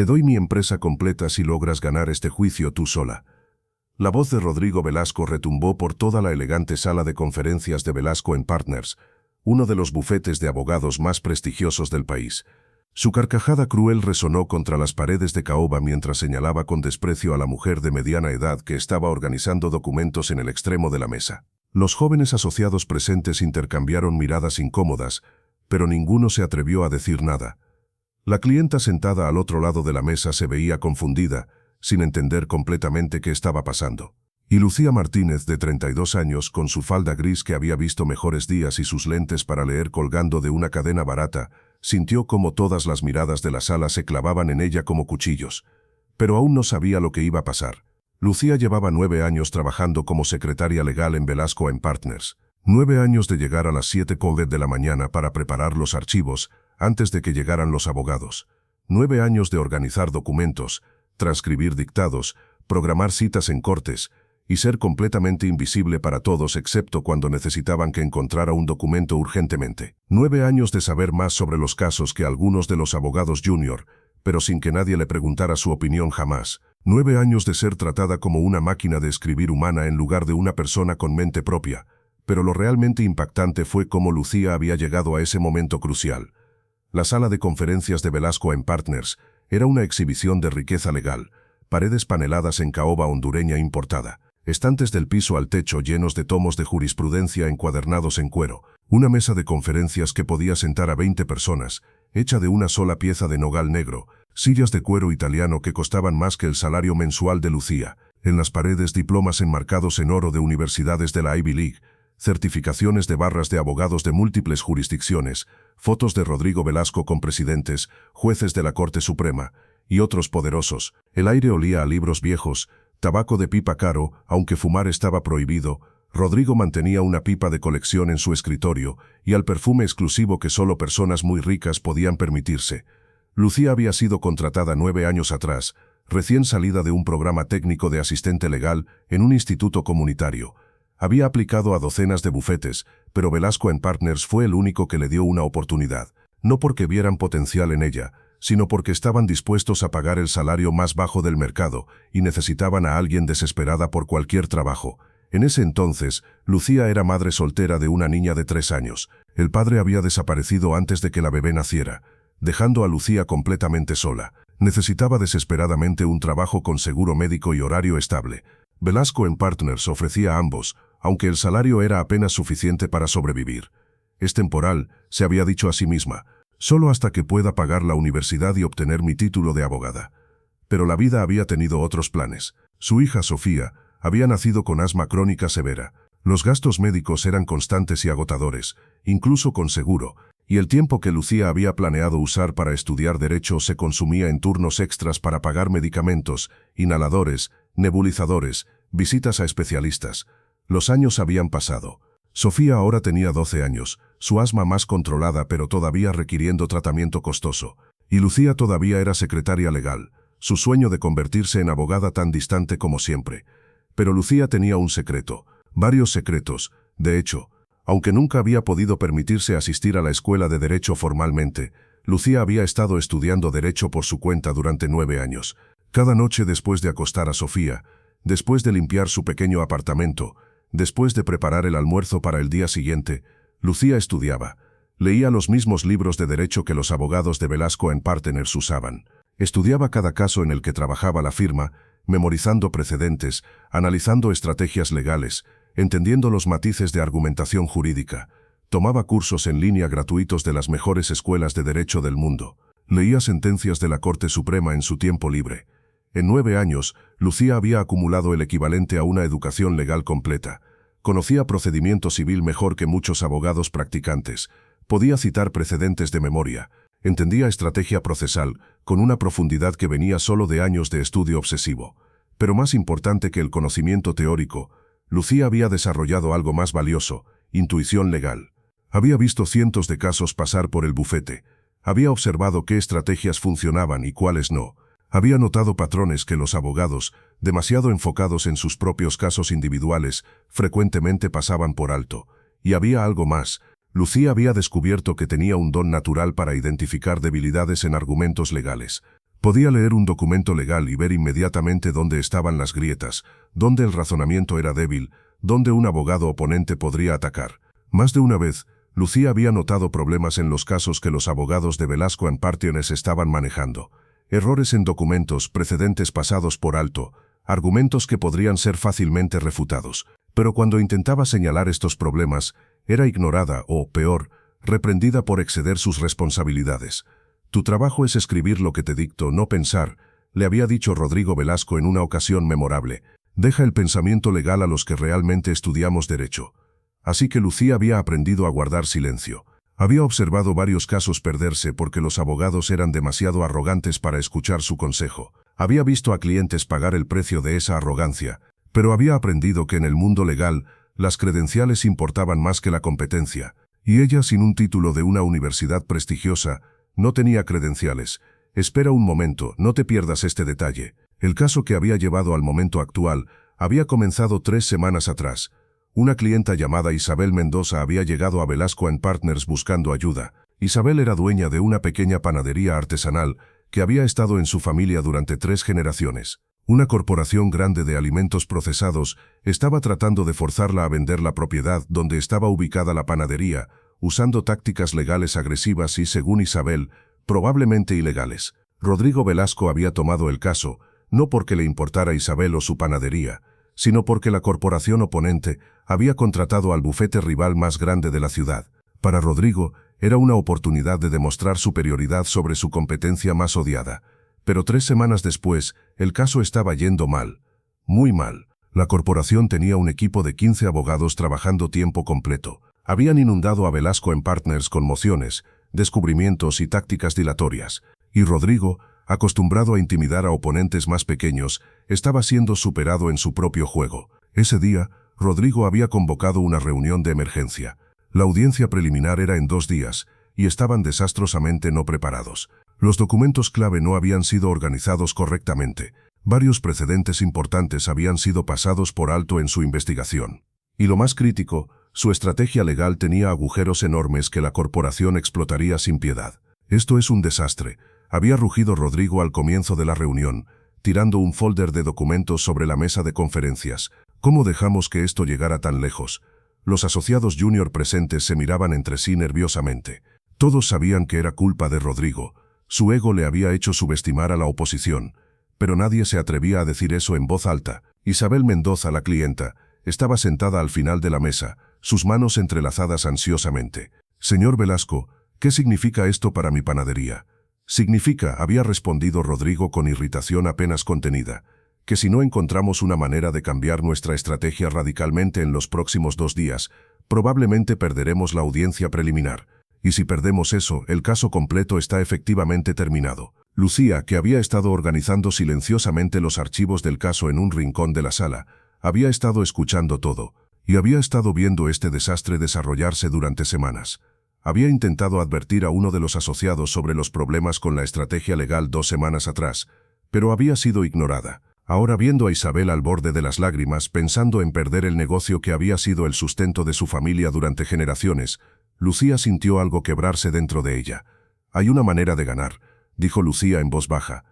Te doy mi empresa completa si logras ganar este juicio tú sola. La voz de Rodrigo Velasco retumbó por toda la elegante sala de conferencias de Velasco & Partners, uno de los bufetes de abogados más prestigiosos del país. Su carcajada cruel resonó contra las paredes de caoba mientras señalaba con desprecio a la mujer de mediana edad que estaba organizando documentos en el extremo de la mesa. Los jóvenes asociados presentes intercambiaron miradas incómodas, pero ninguno se atrevió a decir nada. La clienta sentada al otro lado de la mesa se veía confundida, sin entender completamente qué estaba pasando. Y Lucía Martínez, de 32 años, con su falda gris que había visto mejores días y sus lentes para leer colgando de una cadena barata, sintió como todas las miradas de la sala se clavaban en ella como cuchillos. Pero aún no sabía lo que iba a pasar. Lucía llevaba 9 años trabajando como secretaria legal en Velasco & Partners. 9 años de llegar a las 7:00 de la mañana para preparar los archivos antes de que llegaran los abogados. 9 años de organizar documentos, transcribir dictados, programar citas en cortes y ser completamente invisible para todos excepto cuando necesitaban que encontrara un documento urgentemente. 9 años de saber más sobre los casos que algunos de los abogados junior, pero sin que nadie le preguntara su opinión jamás. 9 años de ser tratada como una máquina de escribir humana en lugar de una persona con mente propia. Pero lo realmente impactante fue cómo Lucía había llegado a ese momento crucial. La sala de conferencias de Velasco & Partners era una exhibición de riqueza legal, paredes paneladas en caoba hondureña importada, estantes del piso al techo llenos de tomos de jurisprudencia encuadernados en cuero, una mesa de conferencias que podía sentar a 20 personas, hecha de una sola pieza de nogal negro, sillas de cuero italiano que costaban más que el salario mensual de Lucía, en las paredes diplomas enmarcados en oro de universidades de la Ivy League, certificaciones de barras de abogados de múltiples jurisdicciones, fotos de Rodrigo Velasco con presidentes, jueces de la Corte Suprema y otros poderosos. El aire olía a libros viejos, tabaco de pipa caro, aunque fumar estaba prohibido. Rodrigo mantenía una pipa de colección en su escritorio y al perfume exclusivo que solo personas muy ricas podían permitirse. Lucía había sido contratada 9 años atrás, recién salida de un programa técnico de asistente legal en un instituto comunitario. Había aplicado a docenas de bufetes, pero Velasco & Partners fue el único que le dio una oportunidad, no porque vieran potencial en ella, sino porque estaban dispuestos a pagar el salario más bajo del mercado y necesitaban a alguien desesperada por cualquier trabajo. En ese entonces, Lucía era madre soltera de una niña de 3 años. El padre había desaparecido antes de que la bebé naciera, dejando a Lucía completamente sola. Necesitaba desesperadamente un trabajo con seguro médico y horario estable. Velasco & Partners ofrecía a ambos, aunque el salario era apenas suficiente para sobrevivir. Es temporal, se había dicho a sí misma, solo hasta que pueda pagar la universidad y obtener mi título de abogada. Pero la vida había tenido otros planes. Su hija Sofía había nacido con asma crónica severa. Los gastos médicos eran constantes y agotadores, incluso con seguro, y el tiempo que Lucía había planeado usar para estudiar derecho se consumía en turnos extras para pagar medicamentos, inhaladores, nebulizadores, visitas a especialistas. Los años habían pasado. Sofía ahora tenía 12 años, su asma más controlada pero todavía requiriendo tratamiento costoso. Y Lucía todavía era secretaria legal, su sueño de convertirse en abogada tan distante como siempre. Pero Lucía tenía un secreto, varios secretos, de hecho. Aunque nunca había podido permitirse asistir a la escuela de derecho formalmente, Lucía había estado estudiando derecho por su cuenta durante 9 años. Cada noche después de acostar a Sofía, después de limpiar su pequeño apartamento, después de preparar el almuerzo para el día siguiente, Lucía estudiaba. Leía los mismos libros de derecho que los abogados de Velasco & Partners usaban. Estudiaba cada caso en el que trabajaba la firma, memorizando precedentes, analizando estrategias legales, entendiendo los matices de argumentación jurídica. Tomaba cursos en línea gratuitos de las mejores escuelas de derecho del mundo. Leía sentencias de la Corte Suprema en su tiempo libre. En 9 años, Lucía había acumulado el equivalente a una educación legal completa. Conocía procedimiento civil mejor que muchos abogados practicantes. Podía citar precedentes de memoria. Entendía estrategia procesal, con una profundidad que venía solo de años de estudio obsesivo. Pero más importante que el conocimiento teórico, Lucía había desarrollado algo más valioso, intuición legal. Había visto cientos de casos pasar por el bufete. Había observado qué estrategias funcionaban y cuáles no. Había notado patrones que los abogados, demasiado enfocados en sus propios casos individuales, frecuentemente pasaban por alto. Y había algo más. Lucía había descubierto que tenía un don natural para identificar debilidades en argumentos legales. Podía leer un documento legal y ver inmediatamente dónde estaban las grietas, dónde el razonamiento era débil, dónde un abogado oponente podría atacar. Más de una vez, Lucía había notado problemas en los casos que los abogados de Velasco & Partners estaban manejando. Errores en documentos, precedentes pasados por alto, argumentos que podrían ser fácilmente refutados. Pero cuando intentaba señalar estos problemas, era ignorada o, peor, reprendida por exceder sus responsabilidades. «Tu trabajo es escribir lo que te dicto, no pensar», le había dicho Rodrigo Velasco en una ocasión memorable. «Deja el pensamiento legal a los que realmente estudiamos derecho». Así que Lucía había aprendido a guardar silencio. Había observado varios casos perderse porque los abogados eran demasiado arrogantes para escuchar su consejo. Había visto a clientes pagar el precio de esa arrogancia, pero había aprendido que en el mundo legal, las credenciales importaban más que la competencia, y ella, sin un título de una universidad prestigiosa, no tenía credenciales. Espera un momento, no te pierdas este detalle. El caso que había llevado al momento actual había comenzado 3 semanas atrás. Una clienta llamada Isabel Mendoza había llegado a Velasco & Partners buscando ayuda. Isabel era dueña de una pequeña panadería artesanal que había estado en su familia durante 3 generaciones. Una corporación grande de alimentos procesados estaba tratando de forzarla a vender la propiedad donde estaba ubicada la panadería, usando tácticas legales agresivas y, según Isabel, probablemente ilegales. Rodrigo Velasco había tomado el caso, no porque le importara Isabel o su panadería, sino porque la corporación oponente había contratado al bufete rival más grande de la ciudad. Para Rodrigo, era una oportunidad de demostrar superioridad sobre su competencia más odiada. Pero 3 semanas después, el caso estaba yendo mal. Muy mal. La corporación tenía un equipo de 15 abogados trabajando tiempo completo. Habían inundado a Velasco & Partners con mociones, descubrimientos y tácticas dilatorias. Y Rodrigo, acostumbrado a intimidar a oponentes más pequeños, estaba siendo superado en su propio juego. Ese día, Rodrigo había convocado una reunión de emergencia. La audiencia preliminar era en 2 días, y estaban desastrosamente no preparados. Los documentos clave no habían sido organizados correctamente. Varios precedentes importantes habían sido pasados por alto en su investigación. Y lo más crítico, su estrategia legal tenía agujeros enormes que la corporación explotaría sin piedad. «Esto es un desastre», había rugido Rodrigo al comienzo de la reunión, tirando un folder de documentos sobre la mesa de conferencias. «¿Cómo dejamos que esto llegara tan lejos?». Los asociados junior presentes se miraban entre sí nerviosamente. Todos sabían que era culpa de Rodrigo. Su ego le había hecho subestimar a la oposición, pero nadie se atrevía a decir eso en voz alta. Isabel Mendoza, la clienta, estaba sentada al final de la mesa, sus manos entrelazadas ansiosamente. «Señor Velasco, ¿qué significa esto para mi panadería?». «Significa», había respondido Rodrigo con irritación apenas contenida, «que si no encontramos una manera de cambiar nuestra estrategia radicalmente en los próximos 2 días, probablemente perderemos la audiencia preliminar. Y si perdemos eso, el caso completo está efectivamente terminado». Lucía, que había estado organizando silenciosamente los archivos del caso en un rincón de la sala, había estado escuchando todo, y había estado viendo este desastre desarrollarse durante semanas. Había intentado advertir a uno de los asociados sobre los problemas con la estrategia legal 2 semanas atrás, pero había sido ignorada. Ahora, viendo a Isabel al borde de las lágrimas, pensando en perder el negocio que había sido el sustento de su familia durante generaciones, Lucía sintió algo quebrarse dentro de ella. «Hay una manera de ganar», dijo Lucía en voz baja.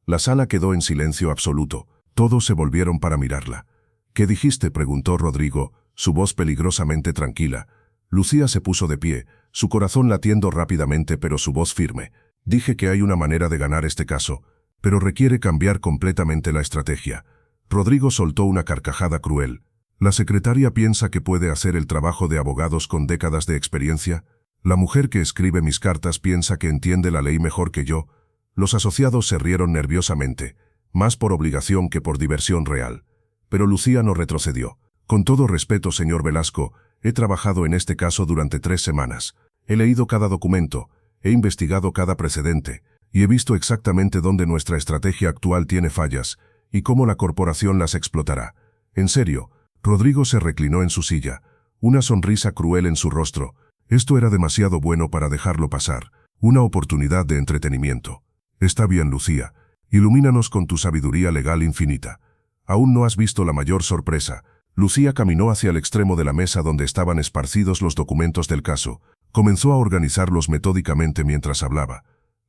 La sala quedó en silencio absoluto. Todos se volvieron para mirarla. «¿Qué dijiste?», preguntó Rodrigo, su voz peligrosamente tranquila. Lucía se puso de pie, su corazón latiendo rápidamente pero su voz firme. «Dije que hay una manera de ganar este caso, pero requiere cambiar completamente la estrategia». Rodrigo soltó una carcajada cruel. «¿La secretaria piensa que puede hacer el trabajo de abogados con décadas de experiencia? La mujer que escribe mis cartas piensa que entiende la ley mejor que yo». Los asociados se rieron nerviosamente, más por obligación que por diversión real. Pero Lucía no retrocedió. «Con todo respeto, señor Velasco, he trabajado en este caso durante 3 semanas. He leído cada documento, he investigado cada precedente, y he visto exactamente dónde nuestra estrategia actual tiene fallas, y cómo la corporación las explotará. En serio». Rodrigo se reclinó en su silla, una sonrisa cruel en su rostro. Esto era demasiado bueno para dejarlo pasar, una oportunidad de entretenimiento. «Está bien, Lucía, ilumínanos con tu sabiduría legal infinita. Aún no has visto la mayor sorpresa». Lucía caminó hacia el extremo de la mesa donde estaban esparcidos los documentos del caso. Comenzó a organizarlos metódicamente mientras hablaba.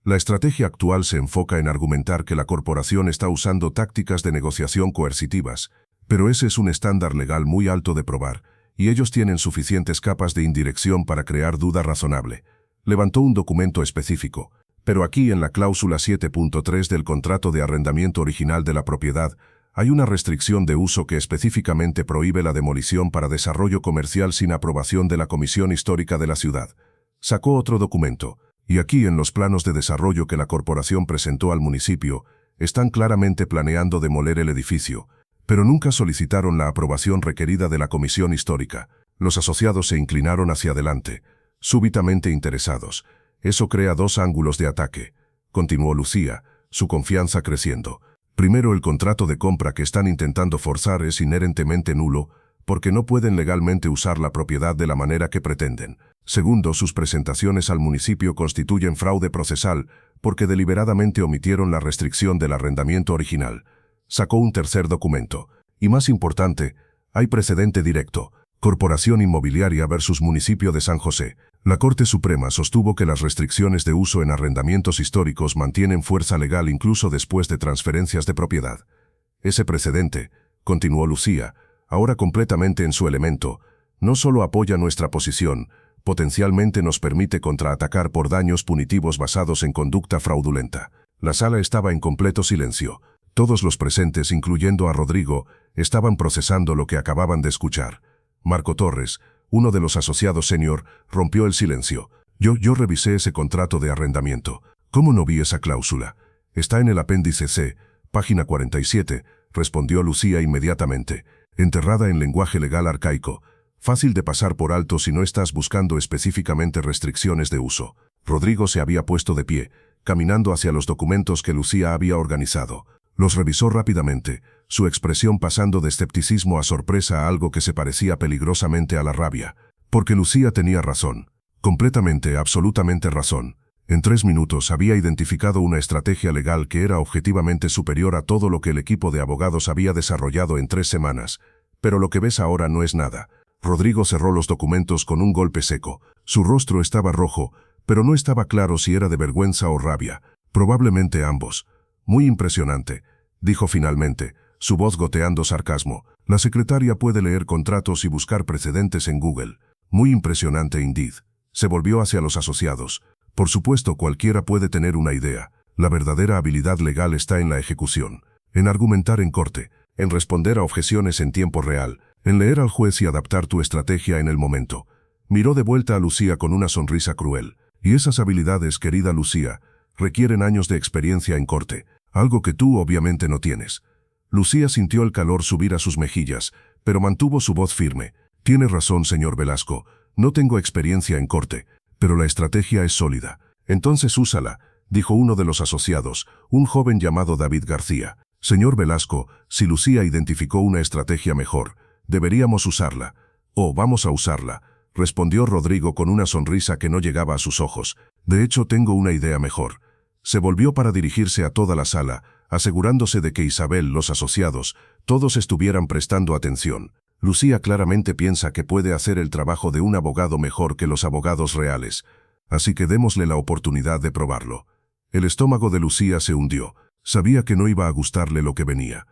La estrategia actual se enfoca en argumentar que la corporación está usando tácticas de negociación coercitivas, pero ese es un estándar legal muy alto de probar, y ellos tienen suficientes capas de indirección para crear duda razonable. Levantó un documento específico, pero aquí en la cláusula 7.3 del contrato de arrendamiento original de la propiedad, hay una restricción de uso que específicamente prohíbe la demolición para desarrollo comercial sin aprobación de la Comisión Histórica de la ciudad. Sacó otro documento, y aquí en los planos de desarrollo que la corporación presentó al municipio, están claramente planeando demoler el edificio, pero nunca solicitaron la aprobación requerida de la Comisión Histórica. Los asociados se inclinaron hacia adelante, súbitamente interesados. Eso crea dos ángulos de ataque, continuó Lucía, su confianza creciendo. Primero, el contrato de compra que están intentando forzar es inherentemente nulo, porque no pueden legalmente usar la propiedad de la manera que pretenden. Segundo, sus presentaciones al municipio constituyen fraude procesal, porque deliberadamente omitieron la restricción del arrendamiento original. Sacó un tercer documento. Y más importante, hay precedente directo. Corporación Inmobiliaria versus Municipio de San José. La Corte Suprema sostuvo que las restricciones de uso en arrendamientos históricos mantienen fuerza legal incluso después de transferencias de propiedad. Ese precedente, continuó Lucía, ahora completamente en su elemento, no solo apoya nuestra posición, potencialmente nos permite contraatacar por daños punitivos basados en conducta fraudulenta. La sala estaba en completo silencio. Todos los presentes, incluyendo a Rodrigo, estaban procesando lo que acababan de escuchar. Marco Torres, uno de los asociados senior, rompió el silencio. Yo revisé ese contrato de arrendamiento. ¿Cómo no vi esa cláusula? Está en el apéndice C, página 47, respondió Lucía inmediatamente, enterrada en lenguaje legal arcaico. Fácil de pasar por alto si no estás buscando específicamente restricciones de uso. Rodrigo se había puesto de pie, caminando hacia los documentos que Lucía había organizado. Los revisó rápidamente, su expresión pasando de escepticismo a sorpresa a algo que se parecía peligrosamente a la rabia. Porque Lucía tenía razón. Completamente, absolutamente razón. En 3 minutos había identificado una estrategia legal que era objetivamente superior a todo lo que el equipo de abogados había desarrollado en 3 semanas. Pero lo que ves ahora no es nada. Rodrigo cerró los documentos con un golpe seco. Su rostro estaba rojo, pero no estaba claro si era de vergüenza o rabia. Probablemente ambos. Muy impresionante, dijo finalmente, su voz goteando sarcasmo. La secretaria puede leer contratos y buscar precedentes en Google. Muy impresionante indeed. Se volvió hacia los asociados. Por supuesto, cualquiera puede tener una idea. La verdadera habilidad legal está en la ejecución, en argumentar en corte, en responder a objeciones en tiempo real, en leer al juez y adaptar tu estrategia en el momento. Miró de vuelta a Lucía con una sonrisa cruel. Y esas habilidades, querida Lucía, requieren años de experiencia en corte. Algo que tú obviamente no tienes. Lucía sintió el calor subir a sus mejillas, pero mantuvo su voz firme. Tiene razón, señor Velasco, no tengo experiencia en corte, pero la estrategia es sólida. Entonces úsala, dijo uno de los asociados, un joven llamado David García. Señor Velasco, si Lucía identificó una estrategia mejor, deberíamos usarla. Oh, vamos a usarla, respondió Rodrigo con una sonrisa que no llegaba a sus ojos. De hecho, tengo una idea mejor. Se volvió para dirigirse a toda la sala, asegurándose de que Isabel, los asociados, todos estuvieran prestando atención. Lucía claramente piensa que puede hacer el trabajo de un abogado mejor que los abogados reales, así que démosle la oportunidad de probarlo. El estómago de Lucía se hundió. Sabía que no iba a gustarle lo que venía.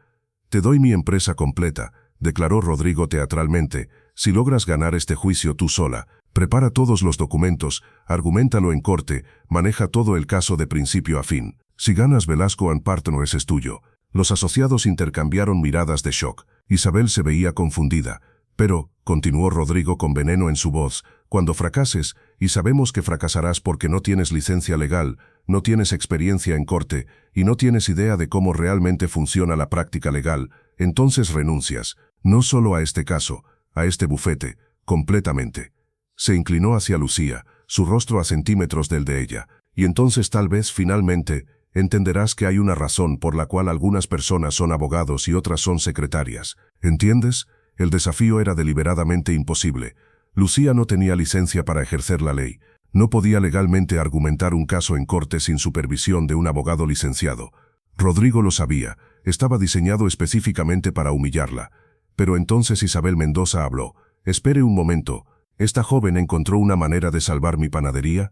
Te doy mi empresa completa, declaró Rodrigo teatralmente. Si logras ganar este juicio tú sola, prepara todos los documentos, arguméntalo en corte, maneja todo el caso de principio a fin. Si ganas, Velasco & Partners es tuyo. Los asociados intercambiaron miradas de shock. Isabel se veía confundida. Pero, continuó Rodrigo con veneno en su voz, cuando fracases, y sabemos que fracasarás porque no tienes licencia legal, no tienes experiencia en corte, y no tienes idea de cómo realmente funciona la práctica legal, entonces renuncias, no solo a este caso, a este bufete, completamente. Se inclinó hacia Lucía, su rostro a centímetros del de ella, y entonces tal vez finalmente entenderás que hay una razón por la cual algunas personas son abogados y otras son secretarias. ¿Entiendes? El desafío era deliberadamente imposible. Lucía no tenía licencia para ejercer la ley. No podía legalmente argumentar un caso en corte sin supervisión de un abogado licenciado. Rodrigo lo sabía, estaba diseñado específicamente para humillarla. Pero entonces Isabel Mendoza habló. Espere un momento, ¿esta joven encontró una manera de salvar mi panadería?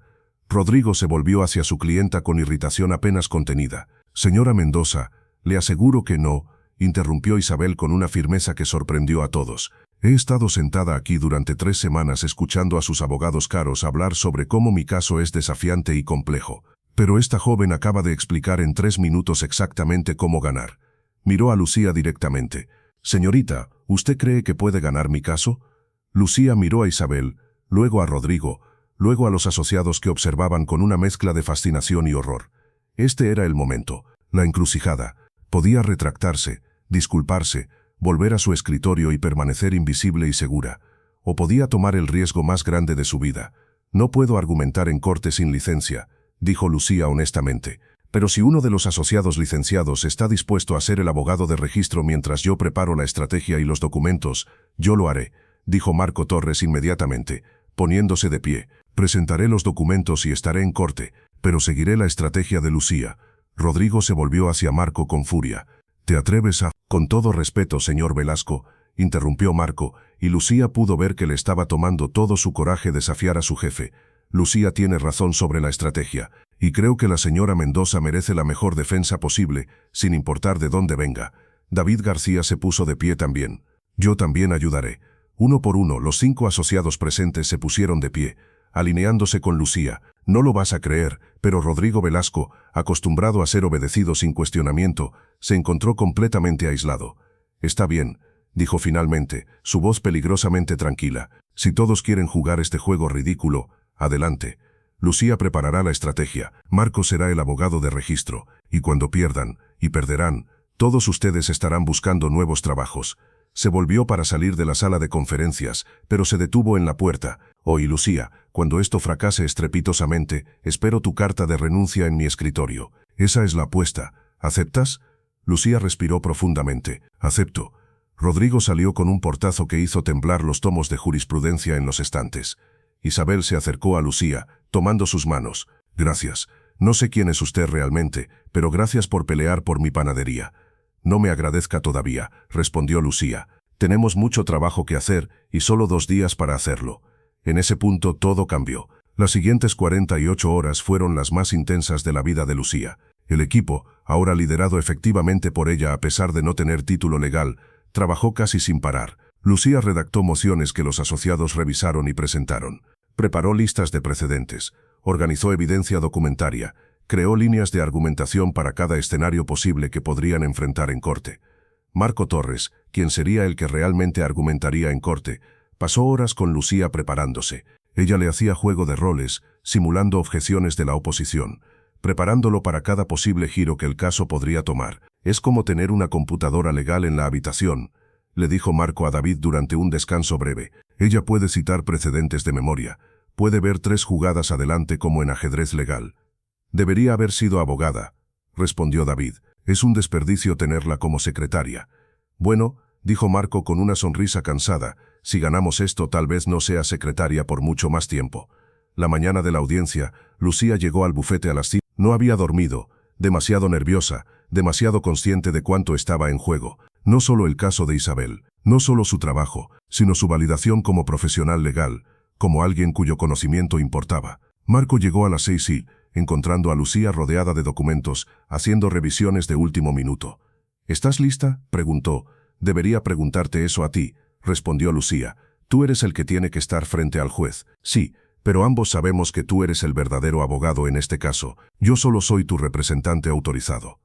Rodrigo se volvió hacia su clienta con irritación apenas contenida. «Señora Mendoza, le aseguro que no», interrumpió Isabel con una firmeza que sorprendió a todos. «He estado sentada aquí durante 3 semanas escuchando a sus abogados caros hablar sobre cómo mi caso es desafiante y complejo. Pero esta joven acaba de explicar en 3 minutos exactamente cómo ganar». Miró a Lucía directamente. «Señorita, ¿usted cree que puede ganar mi caso?». Lucía miró a Isabel, luego a Rodrigo, luego a los asociados que observaban con una mezcla de fascinación y horror. Este era el momento, la encrucijada. Podía retractarse, disculparse, volver a su escritorio y permanecer invisible y segura. O podía tomar el riesgo más grande de su vida. «No puedo argumentar en corte sin licencia», dijo Lucía honestamente. «Pero si uno de los asociados licenciados está dispuesto a ser el abogado de registro mientras yo preparo la estrategia y los documentos, yo lo haré», dijo Marco Torres inmediatamente, poniéndose de pie. «Presentaré los documentos y estaré en corte, pero seguiré la estrategia de Lucía». Rodrigo se volvió hacia Marco con furia. «¿Te atreves a...?» «Con todo respeto, señor Velasco», interrumpió Marco, y Lucía pudo ver que le estaba tomando todo su coraje desafiar a su jefe. «Lucía tiene razón sobre la estrategia, y creo que la señora Mendoza merece la mejor defensa posible, sin importar de dónde venga». David García se puso de pie también. «Yo también ayudaré». Uno por uno, los 5 asociados presentes se pusieron de pie, alineándose con Lucía. No lo vas a creer, pero Rodrigo Velasco, acostumbrado a ser obedecido sin cuestionamiento, se encontró completamente aislado. «Está bien», dijo finalmente, su voz peligrosamente tranquila. «Si todos quieren jugar este juego ridículo, adelante. Lucía preparará la estrategia, Marco será el abogado de registro, y cuando pierdan, y perderán, todos ustedes estarán buscando nuevos trabajos». Se volvió para salir de la sala de conferencias, pero se detuvo en la puerta. «Oye, Lucía, cuando esto fracase estrepitosamente, espero tu carta de renuncia en mi escritorio. Esa es la apuesta. ¿Aceptas?». Lucía respiró profundamente. «Acepto». Rodrigo salió con un portazo que hizo temblar los tomos de jurisprudencia en los estantes. Isabel se acercó a Lucía, tomando sus manos. «Gracias. No sé quién es usted realmente, pero gracias por pelear por mi panadería». «No me agradezca todavía», respondió Lucía. «Tenemos mucho trabajo que hacer y solo 2 días para hacerlo». En ese punto todo cambió. Las siguientes 48 horas fueron las más intensas de la vida de Lucía. El equipo, ahora liderado efectivamente por ella a pesar de no tener título legal, trabajó casi sin parar. Lucía redactó mociones que los asociados revisaron y presentaron. Preparó listas de precedentes. Organizó evidencia documentaria. Creó líneas de argumentación para cada escenario posible que podrían enfrentar en corte. Marco Torres, quien sería el que realmente argumentaría en corte, pasó horas con Lucía preparándose. Ella le hacía juego de roles, simulando objeciones de la oposición, preparándolo para cada posible giro que el caso podría tomar. «Es como tener una computadora legal en la habitación», le dijo Marco a David durante un descanso breve. «Ella puede citar precedentes de memoria, puede ver 3 jugadas adelante como en ajedrez legal». «Debería haber sido abogada», respondió David. «Es un desperdicio tenerla como secretaria». «Bueno», dijo Marco con una sonrisa cansada, «si ganamos esto tal vez no sea secretaria por mucho más tiempo». La mañana de la audiencia, Lucía llegó al bufete a las 5. No había dormido, demasiado nerviosa, demasiado consciente de cuánto estaba en juego. No solo el caso de Isabel, no solo su trabajo, sino su validación como profesional legal, como alguien cuyo conocimiento importaba. Marco llegó a las 6 y, encontrando a Lucía rodeada de documentos, haciendo revisiones de último minuto. «¿Estás lista?», preguntó. «Debería preguntarte eso a ti», respondió Lucía. «Tú eres el que tiene que estar frente al juez». «Sí, pero ambos sabemos que tú eres el verdadero abogado en este caso. Yo solo soy tu representante autorizado».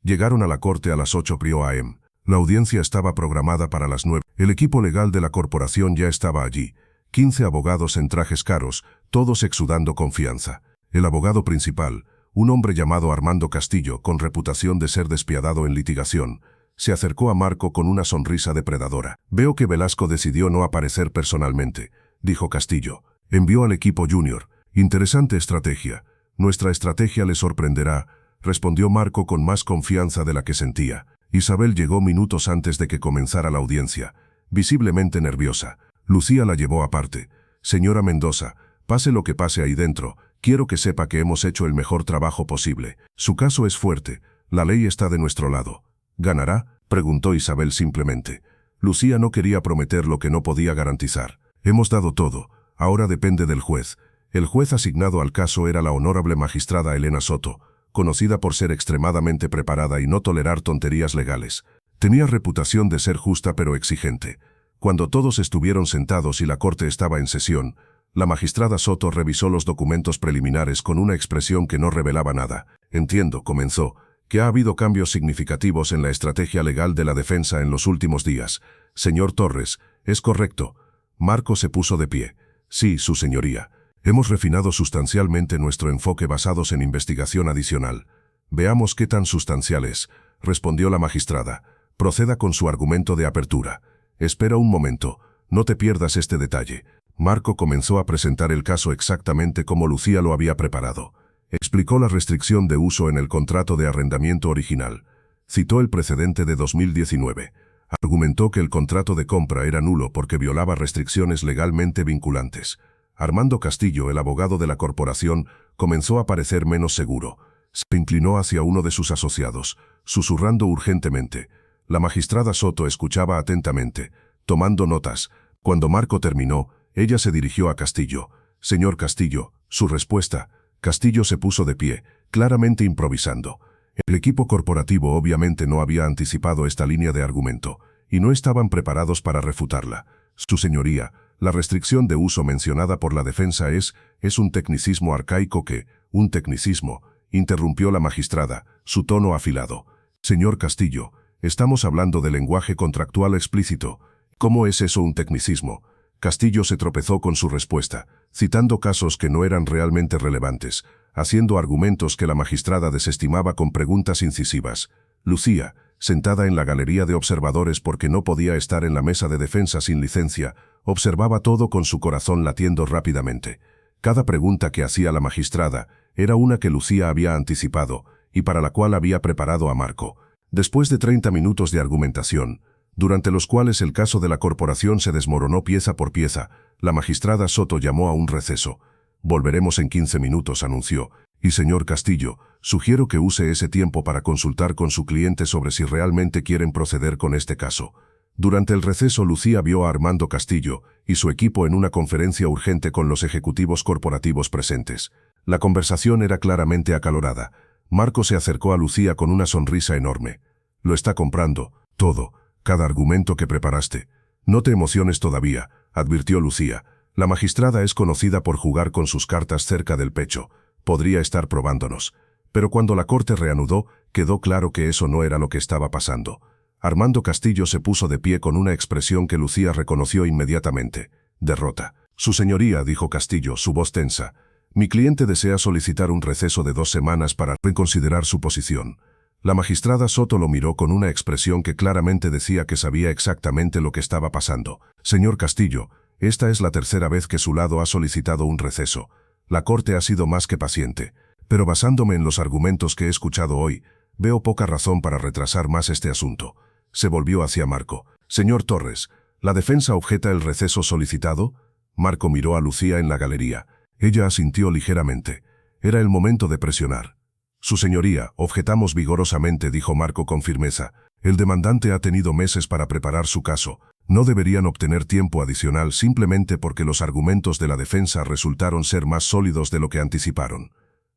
Llegaron a la corte a las 8 p.m. La audiencia estaba programada para las 9. El equipo legal de la corporación ya estaba allí. 15 abogados en trajes caros, todos exudando confianza. El abogado principal, un hombre llamado Armando Castillo, con reputación de ser despiadado en litigación, se acercó a Marco con una sonrisa depredadora. «Veo que Velasco decidió no aparecer personalmente», dijo Castillo. «Envió al equipo junior. Interesante estrategia. Nuestra estrategia le sorprenderá», respondió Marco con más confianza de la que sentía. Isabel llegó minutos antes de que comenzara la audiencia, visiblemente nerviosa. Lucía la llevó aparte. «Señora Mendoza, pase lo que pase ahí dentro, quiero que sepa que hemos hecho el mejor trabajo posible. Su caso es fuerte, la ley está de nuestro lado». «¿Ganará?», preguntó Isabel simplemente. Lucía no quería prometer lo que no podía garantizar. «Hemos dado todo, ahora depende del juez. El juez asignado al caso era la honorable magistrada Elena Soto, conocida por ser extremadamente preparada y no tolerar tonterías legales. Tenía reputación de ser justa pero exigente. Cuando todos estuvieron sentados y la corte estaba en sesión, la magistrada Soto revisó los documentos preliminares con una expresión que no revelaba nada. Entiendo, comenzó, que ha habido cambios significativos en la estrategia legal de la defensa en los últimos días. Señor Torres, es correcto. Marco se puso de pie. Sí, su señoría. Hemos refinado sustancialmente nuestro enfoque basados en investigación adicional. Veamos qué tan sustancial es, respondió la magistrada. Proceda con su argumento de apertura. Espera un momento, no te pierdas este detalle. Marco comenzó a presentar el caso exactamente como Lucía lo había preparado. Explicó la restricción de uso en el contrato de arrendamiento original. Citó el precedente de 2019. Argumentó que el contrato de compra era nulo porque violaba restricciones legalmente vinculantes. Armando Castillo, el abogado de la corporación, comenzó a parecer menos seguro. Se inclinó hacia uno de sus asociados, susurrando urgentemente. La magistrada Soto escuchaba atentamente, tomando notas. Cuando Marco terminó, ella se dirigió a Castillo. Señor Castillo, su respuesta. Castillo se puso de pie, claramente improvisando. El equipo corporativo obviamente no había anticipado esta línea de argumento, y no estaban preparados para refutarla. Su señoría, la restricción de uso mencionada por la defensa es un tecnicismo arcaico que, un tecnicismo, interrumpió la magistrada, su tono afilado. Señor Castillo, estamos hablando de lenguaje contractual explícito. ¿Cómo es eso un tecnicismo? Castillo se tropezó con su respuesta, citando casos que no eran realmente relevantes, haciendo argumentos que la magistrada desestimaba con preguntas incisivas. Lucía, sentada en la galería de observadores porque no podía estar en la mesa de defensa sin licencia, observaba todo con su corazón latiendo rápidamente. Cada pregunta que hacía la magistrada era una que Lucía había anticipado y para la cual había preparado a Marco. Después de 30 minutos de argumentación, durante los cuales el caso de la corporación se desmoronó pieza por pieza, la magistrada Soto llamó a un receso. Volveremos en 15 minutos, anunció. Y señor Castillo, sugiero que use ese tiempo para consultar con su cliente sobre si realmente quieren proceder con este caso. Durante el receso, Lucía vio a Armando Castillo y su equipo en una conferencia urgente con los ejecutivos corporativos presentes. La conversación era claramente acalorada. Marco se acercó a Lucía con una sonrisa enorme. Lo está comprando, todo. Cada argumento que preparaste. No te emociones todavía, advirtió Lucía. La magistrada es conocida por jugar con sus cartas cerca del pecho. Podría estar probándonos. Pero cuando la corte reanudó, quedó claro que eso no era lo que estaba pasando. Armando Castillo se puso de pie con una expresión que Lucía reconoció inmediatamente. Derrota. Su señoría, dijo Castillo, su voz tensa. Mi cliente desea solicitar un receso de 2 semanas para reconsiderar su posición. La magistrada Soto lo miró con una expresión que claramente decía que sabía exactamente lo que estaba pasando. Señor Castillo, esta es la tercera vez que su lado ha solicitado un receso. La corte ha sido más que paciente, pero basándome en los argumentos que he escuchado hoy, veo poca razón para retrasar más este asunto. Se volvió hacia Marco. Señor Torres, ¿la defensa objeta el receso solicitado? Marco miró a Lucía en la galería. Ella asintió ligeramente. Era el momento de presionar. Su señoría, objetamos vigorosamente, dijo Marco con firmeza. El demandante ha tenido meses para preparar su caso. No deberían obtener tiempo adicional simplemente porque los argumentos de la defensa resultaron ser más sólidos de lo que anticiparon.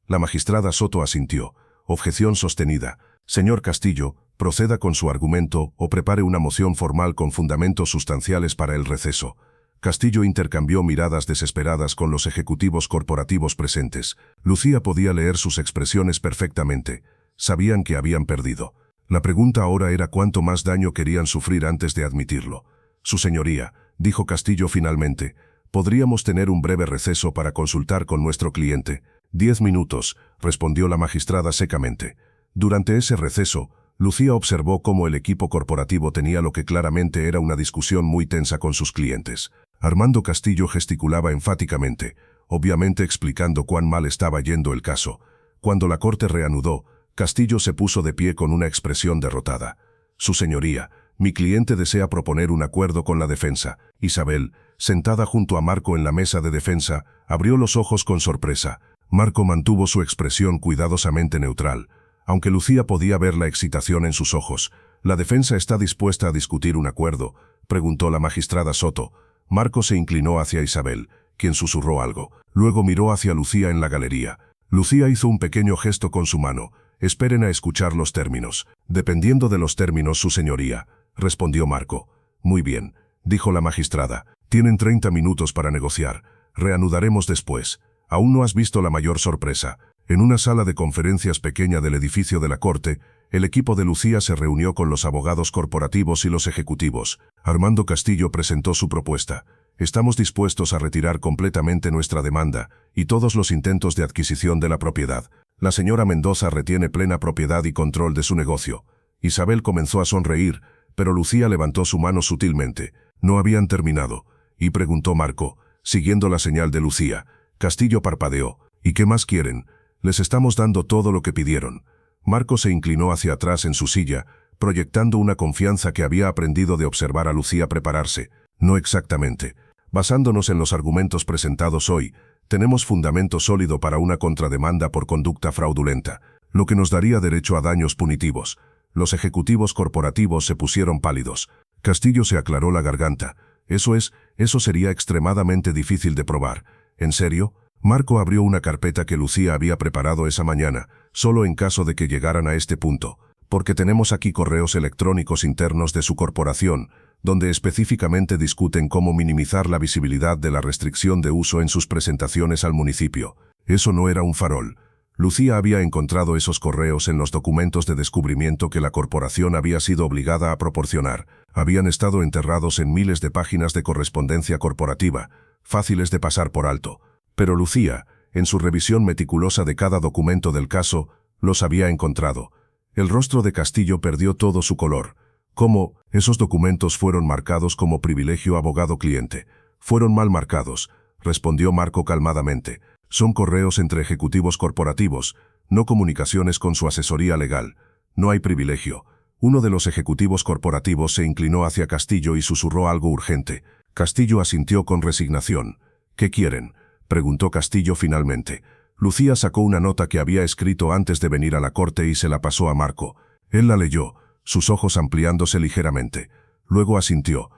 La magistrada Soto asintió. Objeción sostenida. Señor Castillo, proceda con su argumento o prepare una moción formal con fundamentos sustanciales para el receso. Castillo intercambió miradas desesperadas con los ejecutivos corporativos presentes. Lucía podía leer sus expresiones perfectamente. Sabían que habían perdido. La pregunta ahora era cuánto más daño querían sufrir antes de admitirlo. Su señoría, dijo Castillo finalmente, ¿podríamos tener un breve receso para consultar con nuestro cliente? 10 minutos, respondió la magistrada secamente. Durante ese receso, Lucía observó cómo el equipo corporativo tenía lo que claramente era una discusión muy tensa con sus clientes. Armando Castillo gesticulaba enfáticamente, obviamente explicando cuán mal estaba yendo el caso. Cuando la corte reanudó, Castillo se puso de pie con una expresión derrotada. Su señoría, mi cliente desea proponer un acuerdo con la defensa. Isabel, sentada junto a Marco en la mesa de defensa, abrió los ojos con sorpresa. Marco mantuvo su expresión cuidadosamente neutral. Aunque Lucía podía ver la excitación en sus ojos. ¿La defensa está dispuesta a discutir un acuerdo?, preguntó la magistrada Soto. Marco se inclinó hacia Isabel. quien susurró algo. Luego miró hacia Lucía en la galería. Lucía hizo un pequeño gesto con su mano. «Esperen a escuchar los términos». «Dependiendo de los términos, su señoría», respondió Marco. «Muy bien», dijo la magistrada. «Tienen 30 minutos para negociar. Reanudaremos después. Aún no has visto la mayor sorpresa». En una sala de conferencias pequeña del edificio de la corte, el equipo de Lucía se reunió con los abogados corporativos y los ejecutivos. Armando Castillo presentó su propuesta. «Estamos dispuestos a retirar completamente nuestra demanda y todos los intentos de adquisición de la propiedad. La señora Mendoza retiene plena propiedad y control de su negocio». Isabel comenzó a sonreír, pero Lucía levantó su mano sutilmente. No habían terminado. Y preguntó Marco, siguiendo la señal de Lucía. Castillo parpadeó. «¿Y qué más quieren? Les estamos dando todo lo que pidieron». Marco se inclinó hacia atrás en su silla, proyectando una confianza que había aprendido de observar a Lucía prepararse. «No exactamente. Basándonos en los argumentos presentados hoy, tenemos fundamento sólido para una contrademanda por conducta fraudulenta, lo que nos daría derecho a daños punitivos». Los ejecutivos corporativos se pusieron pálidos. Castillo se aclaró la garganta. Eso sería extremadamente difícil de probar». «¿En serio?». Marco abrió una carpeta que Lucía había preparado esa mañana, solo en caso de que llegaran a este punto, porque tenemos aquí correos electrónicos internos de su corporación, donde específicamente discuten cómo minimizar la visibilidad de la restricción de uso en sus presentaciones al municipio. Eso no era un farol. Lucía había encontrado esos correos en los documentos de descubrimiento que la corporación había sido obligada a proporcionar. Habían estado enterrados en miles de páginas de correspondencia corporativa, fáciles de pasar por alto. Pero Lucía, en su revisión meticulosa de cada documento del caso, los había encontrado. El rostro de Castillo perdió todo su color. «¿Cómo? Esos documentos fueron marcados como privilegio abogado-cliente». «Fueron mal marcados», respondió Marco calmadamente. «Son correos entre ejecutivos corporativos, no comunicaciones con su asesoría legal. No hay privilegio». Uno de los ejecutivos corporativos se inclinó hacia Castillo y susurró algo urgente. Castillo asintió con resignación. «¿Qué quieren?», preguntó Castillo finalmente. Lucía sacó una nota que había escrito antes de venir a la corte y se la pasó a Marco. Él la leyó, sus ojos ampliándose ligeramente. Luego asintió.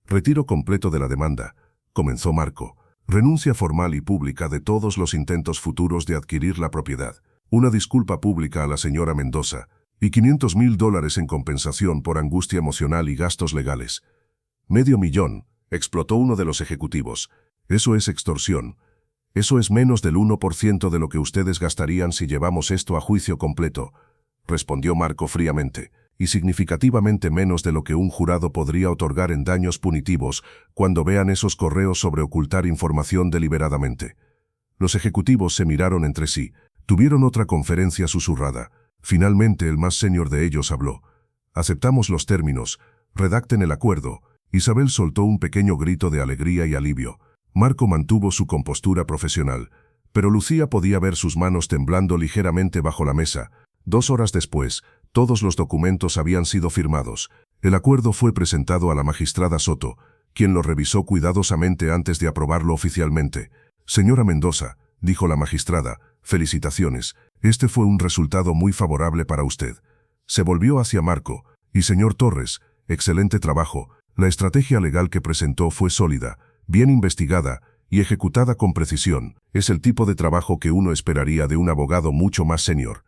«Retiro completo de la demanda», comenzó Marco. «Renuncia formal y pública de todos los intentos futuros de adquirir la propiedad. Una disculpa pública a la señora Mendoza y $500,000 en compensación por angustia emocional y gastos legales». «$500,000», explotó uno de los ejecutivos. «Eso es extorsión. Eso es menos del 1% de lo que ustedes gastarían si llevamos esto a juicio completo», respondió Marco fríamente, «y significativamente menos de lo que un jurado podría otorgar en daños punitivos cuando vean esos correos sobre ocultar información deliberadamente». Los ejecutivos se miraron entre sí, tuvieron otra conferencia susurrada. Finalmente el más senior de ellos habló. «Aceptamos los términos, redacten el acuerdo». Isabel soltó un pequeño grito de alegría y alivio. Marco mantuvo su compostura profesional, pero Lucía podía ver sus manos temblando ligeramente bajo la mesa. 2 horas después, todos los documentos habían sido firmados. El acuerdo fue presentado a la magistrada Soto, quien lo revisó cuidadosamente antes de aprobarlo oficialmente. «Señora Mendoza», dijo la magistrada, «felicitaciones. Este fue un resultado muy favorable para usted». Se volvió hacia Marco. «Y señor Torres, excelente trabajo. La estrategia legal que presentó fue sólida, bien investigada y ejecutada con precisión. Es el tipo de trabajo que uno esperaría de un abogado mucho más senior».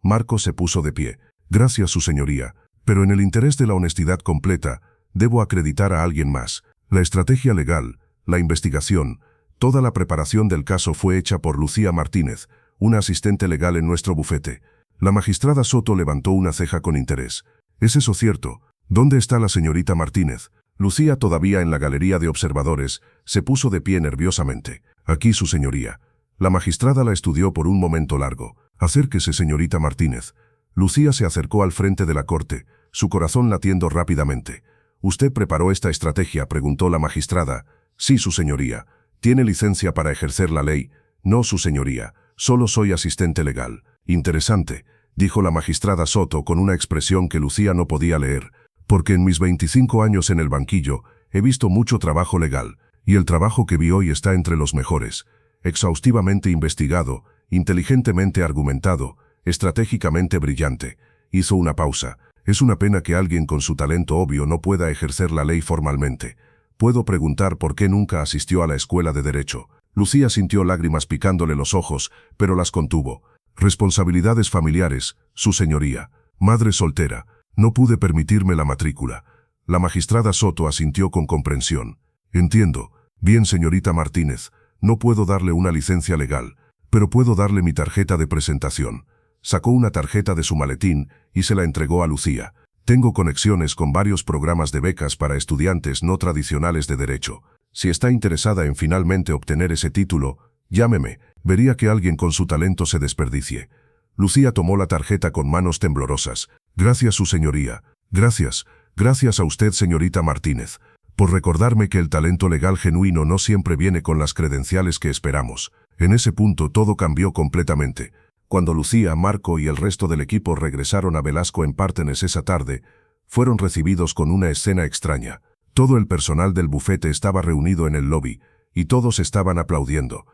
Marco se puso de pie. «Gracias, su señoría, pero en el interés de la honestidad completa, debo acreditar a alguien más. La estrategia legal, la investigación, toda la preparación del caso fue hecha por Lucía Martínez, una asistente legal en nuestro bufete». La magistrada Soto levantó una ceja con interés. «¿Es eso cierto? ¿Dónde está la señorita Martínez?». Lucía, todavía en la galería de observadores, se puso de pie nerviosamente. «Aquí, su señoría». La magistrada la estudió por un momento largo. «Acérquese, señorita Martínez». Lucía se acercó al frente de la corte, su corazón latiendo rápidamente. «¿Usted preparó esta estrategia?», preguntó la magistrada. «Sí, su señoría». «¿Tiene licencia para ejercer la ley?». «No, su señoría. Solo soy asistente legal». «Interesante», dijo la magistrada Soto con una expresión que Lucía no podía leer. «Porque en mis 25 años en el banquillo he visto mucho trabajo legal, y el trabajo que vi hoy está entre los mejores. Exhaustivamente investigado, inteligentemente argumentado, estratégicamente brillante». Hizo una pausa. «Es una pena que alguien con su talento obvio no pueda ejercer la ley formalmente. ¿Puedo preguntar por qué nunca asistió a la escuela de Derecho? Lucía sintió lágrimas picándole los ojos, pero las contuvo. Responsabilidades familiares, su señoría. Madre soltera. No pude permitirme la matrícula. La magistrada Soto asintió con comprensión. Entiendo. Bien, señorita Martínez. No puedo darle una licencia legal, pero puedo darle mi tarjeta de presentación. Sacó una tarjeta de su maletín y se la entregó a Lucía. Tengo conexiones con varios programas de becas para estudiantes no tradicionales de derecho. Si está interesada en finalmente obtener ese título, llámeme. Vería que alguien con su talento se desperdicie. Lucía tomó la tarjeta con manos temblorosas. Gracias, su señoría. Gracias. Gracias a usted, señorita Martínez, por recordarme que el talento legal genuino no siempre viene con las credenciales que esperamos. En ese punto todo cambió completamente. Cuando Lucía, Marco y el resto del equipo regresaron a Velasco en Partners esa tarde, fueron recibidos con una escena extraña. Todo el personal del bufete estaba reunido en el lobby, y todos estaban aplaudiendo.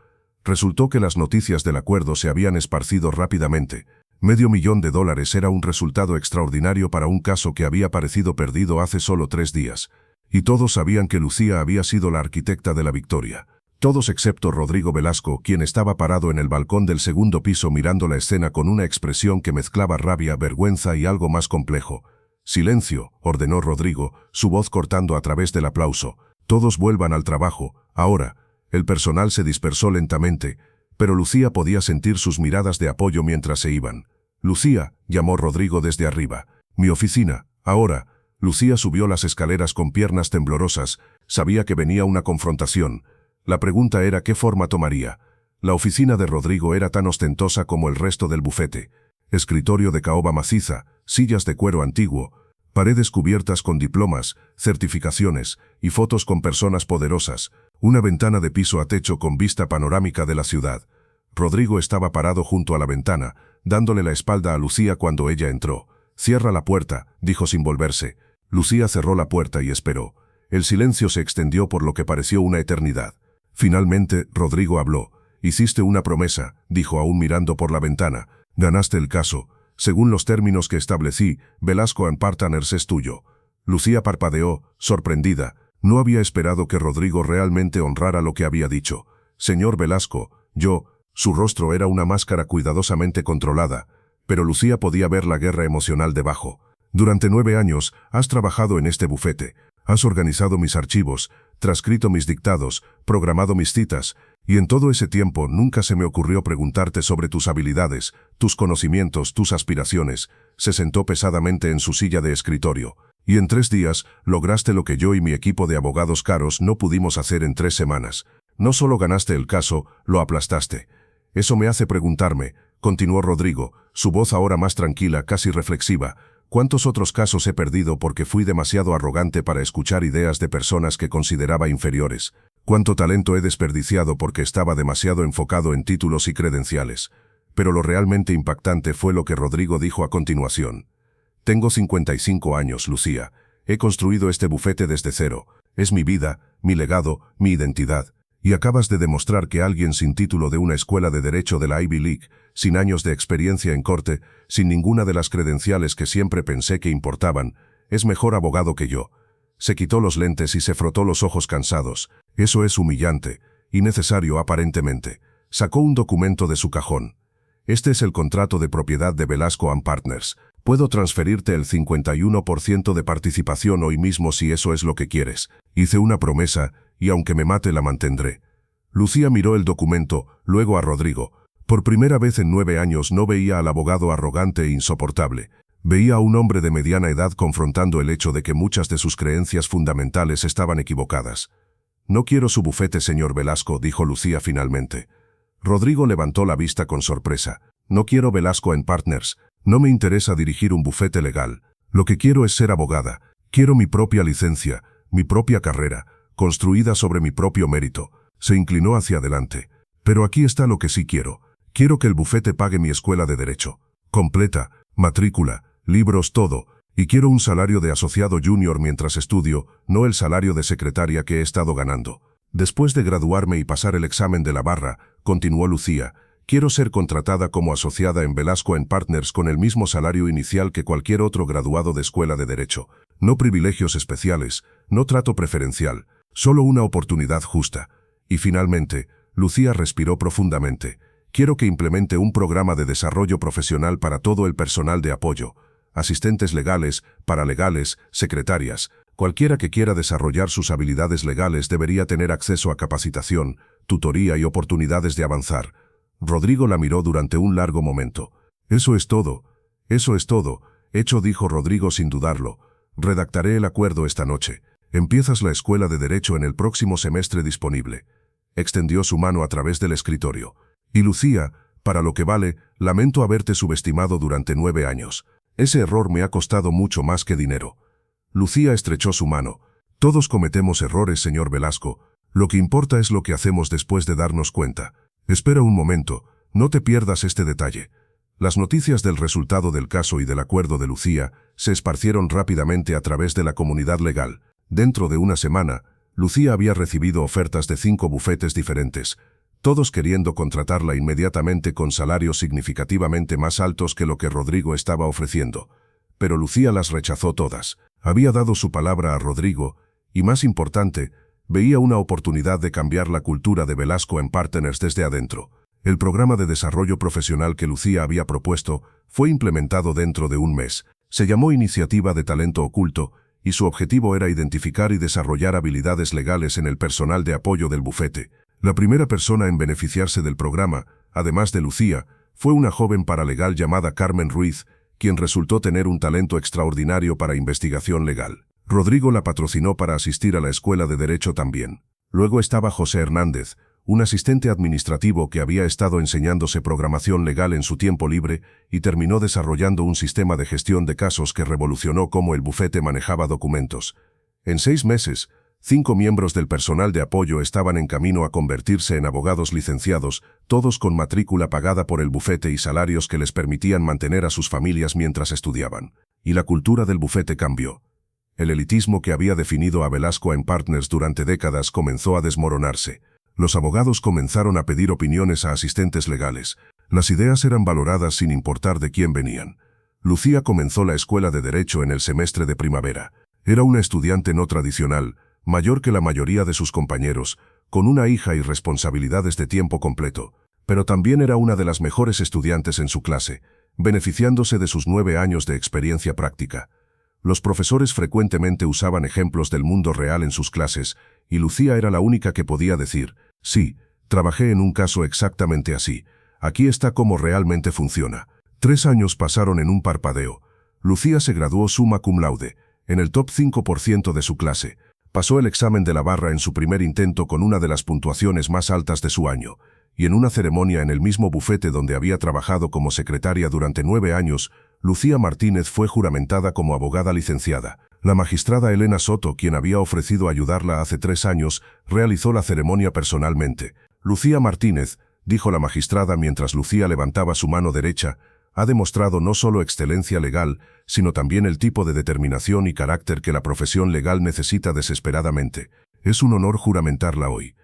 Resultó que las noticias del acuerdo se habían esparcido rápidamente. $500,000 era un resultado extraordinario para un caso que había parecido perdido hace solo 3 días. Y todos sabían que Lucía había sido la arquitecta de la victoria. Todos excepto Rodrigo Velasco, quien estaba parado en el balcón del segundo piso mirando la escena con una expresión que mezclaba rabia, vergüenza y algo más complejo. «Silencio», ordenó Rodrigo, su voz cortando a través del aplauso. «Todos vuelvan al trabajo, ahora». El personal se dispersó lentamente, pero Lucía podía sentir sus miradas de apoyo mientras se iban. «Lucía», llamó Rodrigo desde arriba. «Mi oficina, ahora». Lucía subió las escaleras con piernas temblorosas. Sabía que venía una confrontación. La pregunta era qué forma tomaría. La oficina de Rodrigo era tan ostentosa como el resto del bufete. Escritorio de caoba maciza, sillas de cuero antiguo, paredes cubiertas con diplomas, certificaciones y fotos con personas poderosas, una ventana de piso a techo con vista panorámica de la ciudad. Rodrigo estaba parado junto a la ventana, dándole la espalda a Lucía cuando ella entró. «Cierra la puerta», dijo sin volverse. Lucía cerró la puerta y esperó. El silencio se extendió por lo que pareció una eternidad. Finalmente, Rodrigo habló. «Hiciste una promesa», dijo aún mirando por la ventana. «Ganaste el caso. Según los términos que establecí, Velasco & Partners es tuyo». Lucía parpadeó, sorprendida. No había esperado que Rodrigo realmente honrara lo que había dicho. «Señor Velasco, yo...» Su rostro era una máscara cuidadosamente controlada, pero Lucía podía ver la guerra emocional debajo. «Durante 9 años has trabajado en este bufete. Has organizado mis archivos, transcrito mis dictados, programado mis citas, y en todo ese tiempo nunca se me ocurrió preguntarte sobre tus habilidades, tus conocimientos, tus aspiraciones». Se sentó pesadamente en su silla de escritorio. «Y en 3 días lograste lo que yo y mi equipo de abogados caros no pudimos hacer en 3 semanas. No solo ganaste el caso, lo aplastaste». «Eso me hace preguntarme», continuó Rodrigo, su voz ahora más tranquila, casi reflexiva, «¿cuántos otros casos he perdido porque fui demasiado arrogante para escuchar ideas de personas que consideraba inferiores? ¿Cuánto talento he desperdiciado porque estaba demasiado enfocado en títulos y credenciales?» Pero lo realmente impactante fue lo que Rodrigo dijo a continuación. «Tengo 55 años, Lucía. He construido este bufete desde cero. Es mi vida, mi legado, mi identidad. Y acabas de demostrar que alguien sin título de una escuela de derecho de la Ivy League, sin años de experiencia en corte, sin ninguna de las credenciales que siempre pensé que importaban, es mejor abogado que yo». Se quitó los lentes y se frotó los ojos cansados. «Eso es humillante, innecesario aparentemente». Sacó un documento de su cajón. «Este es el contrato de propiedad de Velasco & Partners. Puedo transferirte el 51% de participación hoy mismo si eso es lo que quieres. Hice una promesa, y aunque me mate la mantendré». Lucía miró el documento, luego a Rodrigo. Por primera vez en 9 años no veía al abogado arrogante e insoportable. Veía a un hombre de mediana edad confrontando el hecho de que muchas de sus creencias fundamentales estaban equivocadas. «No quiero su bufete, señor Velasco», dijo Lucía finalmente. Rodrigo levantó la vista con sorpresa. «No quiero Velasco & Partners. No me interesa dirigir un bufete legal. Lo que quiero es ser abogada. Quiero mi propia licencia, mi propia carrera, construida sobre mi propio mérito». Se inclinó hacia adelante. «Pero aquí está lo que sí quiero. Quiero que el bufete pague mi escuela de derecho. Completa, matrícula, libros, todo. Y quiero un salario de asociado junior mientras estudio, no el salario de secretaria que he estado ganando. Después de graduarme y pasar el examen de la barra», continuó Lucía, «quiero ser contratada como asociada en Velasco & Partners con el mismo salario inicial que cualquier otro graduado de escuela de derecho. No privilegios especiales, no trato preferencial. Solo una oportunidad justa. Y finalmente, Lucía respiró profundamente. Quiero que implemente un programa de desarrollo profesional para todo el personal de apoyo. Asistentes legales, paralegales, secretarias. Cualquiera que quiera desarrollar sus habilidades legales debería tener acceso a capacitación, tutoría y oportunidades de avanzar. Rodrigo la miró durante un largo momento. Eso es todo. Eso es todo. Hecho, dijo Rodrigo sin dudarlo. Redactaré el acuerdo esta noche. Empiezas la escuela de Derecho en el próximo semestre disponible. Extendió su mano a través del escritorio. Y Lucía, para lo que vale, lamento haberte subestimado durante 9 años. Ese error me ha costado mucho más que dinero. Lucía estrechó su mano. Todos cometemos errores, señor Velasco. Lo que importa es lo que hacemos después de darnos cuenta. Espera un momento, no te pierdas este detalle. Las noticias del resultado del caso y del acuerdo de Lucía se esparcieron rápidamente a través de la comunidad legal. Dentro de una semana, Lucía había recibido ofertas de 5 bufetes diferentes, todos queriendo contratarla inmediatamente con salarios significativamente más altos que lo que Rodrigo estaba ofreciendo. Pero Lucía las rechazó todas. Había dado su palabra a Rodrigo, y más importante, veía una oportunidad de cambiar la cultura de Velasco en Partners desde adentro. El programa de desarrollo profesional que Lucía había propuesto fue implementado dentro de un mes. Se llamó Iniciativa de Talento Oculto, y su objetivo era identificar y desarrollar habilidades legales en el personal de apoyo del bufete. La primera persona en beneficiarse del programa, además de Lucía, fue una joven paralegal llamada Carmen Ruiz, quien resultó tener un talento extraordinario para investigación legal. Rodrigo la patrocinó para asistir a la escuela de Derecho también. Luego estaba José Hernández, un asistente administrativo que había estado enseñándose programación legal en su tiempo libre y terminó desarrollando un sistema de gestión de casos que revolucionó cómo el bufete manejaba documentos. En 6 meses, 5 miembros del personal de apoyo estaban en camino a convertirse en abogados licenciados, todos con matrícula pagada por el bufete y salarios que les permitían mantener a sus familias mientras estudiaban. Y la cultura del bufete cambió. El elitismo que había definido a Velasco en Partners durante décadas comenzó a desmoronarse. Los abogados comenzaron a pedir opiniones a asistentes legales. Las ideas eran valoradas sin importar de quién venían. Lucía comenzó la escuela de Derecho en el semestre de primavera. Era una estudiante no tradicional, mayor que la mayoría de sus compañeros, con una hija y responsabilidades de tiempo completo, pero también era una de las mejores estudiantes en su clase, beneficiándose de sus 9 años de experiencia práctica. Los profesores frecuentemente usaban ejemplos del mundo real en sus clases, y Lucía era la única que podía decir, sí, trabajé en un caso exactamente así, aquí está cómo realmente funciona. 3 años pasaron en un parpadeo. Lucía se graduó summa cum laude, en el top 5% de su clase. Pasó el examen de la barra en su primer intento con una de las puntuaciones más altas de su año, y en una ceremonia en el mismo bufete donde había trabajado como secretaria durante 9 años, Lucía Martínez fue juramentada como abogada licenciada. La magistrada Elena Soto, quien había ofrecido ayudarla hace 3 años, realizó la ceremonia personalmente. Lucía Martínez, dijo la magistrada mientras Lucía levantaba su mano derecha, ha demostrado no solo excelencia legal, sino también el tipo de determinación y carácter que la profesión legal necesita desesperadamente. Es un honor juramentarla hoy.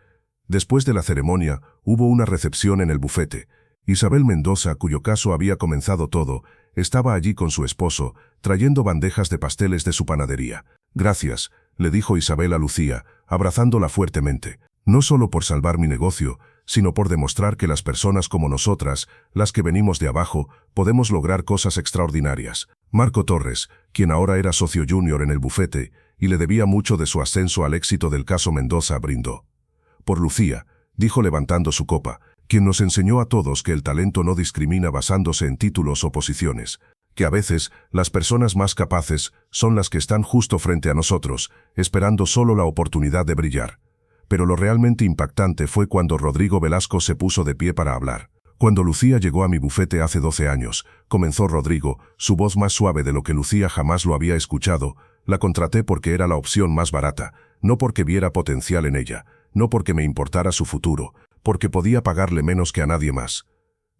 Después de la ceremonia, hubo una recepción en el bufete. Isabel Mendoza, cuyo caso había comenzado todo, estaba allí con su esposo, trayendo bandejas de pasteles de su panadería. Gracias, le dijo Isabel a Lucía, abrazándola fuertemente. No solo por salvar mi negocio, sino por demostrar que las personas como nosotras, las que venimos de abajo, podemos lograr cosas extraordinarias. Marco Torres, quien ahora era socio junior en el bufete, y le debía mucho de su ascenso al éxito del caso Mendoza, brindó. Por Lucía, dijo levantando su copa, quien nos enseñó a todos que el talento no discrimina basándose en títulos o posiciones, que a veces las personas más capaces son las que están justo frente a nosotros, esperando solo la oportunidad de brillar. Pero lo realmente impactante fue cuando Rodrigo Velasco se puso de pie para hablar. Cuando Lucía llegó a mi bufete hace 12 años, comenzó Rodrigo, su voz más suave de lo que Lucía jamás lo había escuchado, la contraté porque era la opción más barata, no porque viera potencial en ella, no porque me importara su futuro, porque podía pagarle menos que a nadie más.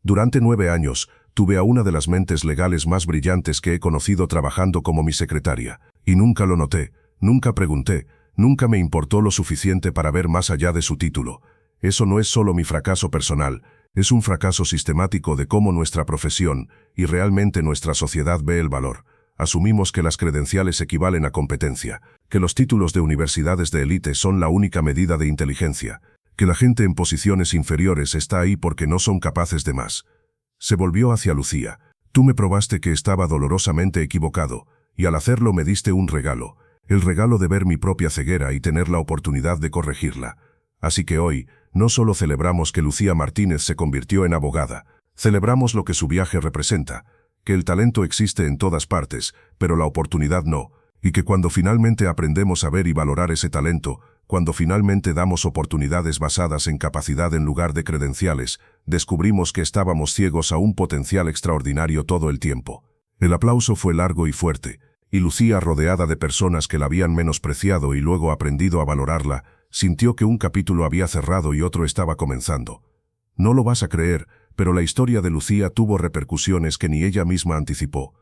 Durante 9 años, tuve a una de las mentes legales más brillantes que he conocido trabajando como mi secretaria, y nunca lo noté, nunca pregunté, nunca me importó lo suficiente para ver más allá de su título. Eso no es solo mi fracaso personal, es un fracaso sistemático de cómo nuestra profesión y realmente nuestra sociedad ve el valor. asumimos que las credenciales equivalen a competencia, que los títulos de universidades de élite son la única medida de inteligencia, que la gente en posiciones inferiores está ahí porque no son capaces de más. Se volvió hacia Lucía. Tú me probaste que estaba dolorosamente equivocado, y al hacerlo me diste un regalo, el regalo de ver mi propia ceguera y tener la oportunidad de corregirla. Así que hoy, no solo celebramos que Lucía Martínez se convirtió en abogada, celebramos lo que su viaje representa, que el talento existe en todas partes, pero la oportunidad no, y que cuando finalmente aprendemos a ver y valorar ese talento, cuando finalmente damos oportunidades basadas en capacidad en lugar de credenciales, descubrimos que estábamos ciegos a un potencial extraordinario todo el tiempo. El aplauso fue largo y fuerte, y Lucía, rodeada de personas que la habían menospreciado y luego aprendido a valorarla, sintió que un capítulo había cerrado y otro estaba comenzando. No lo vas a creer, pero la historia de Lucía tuvo repercusiones que ni ella misma anticipó.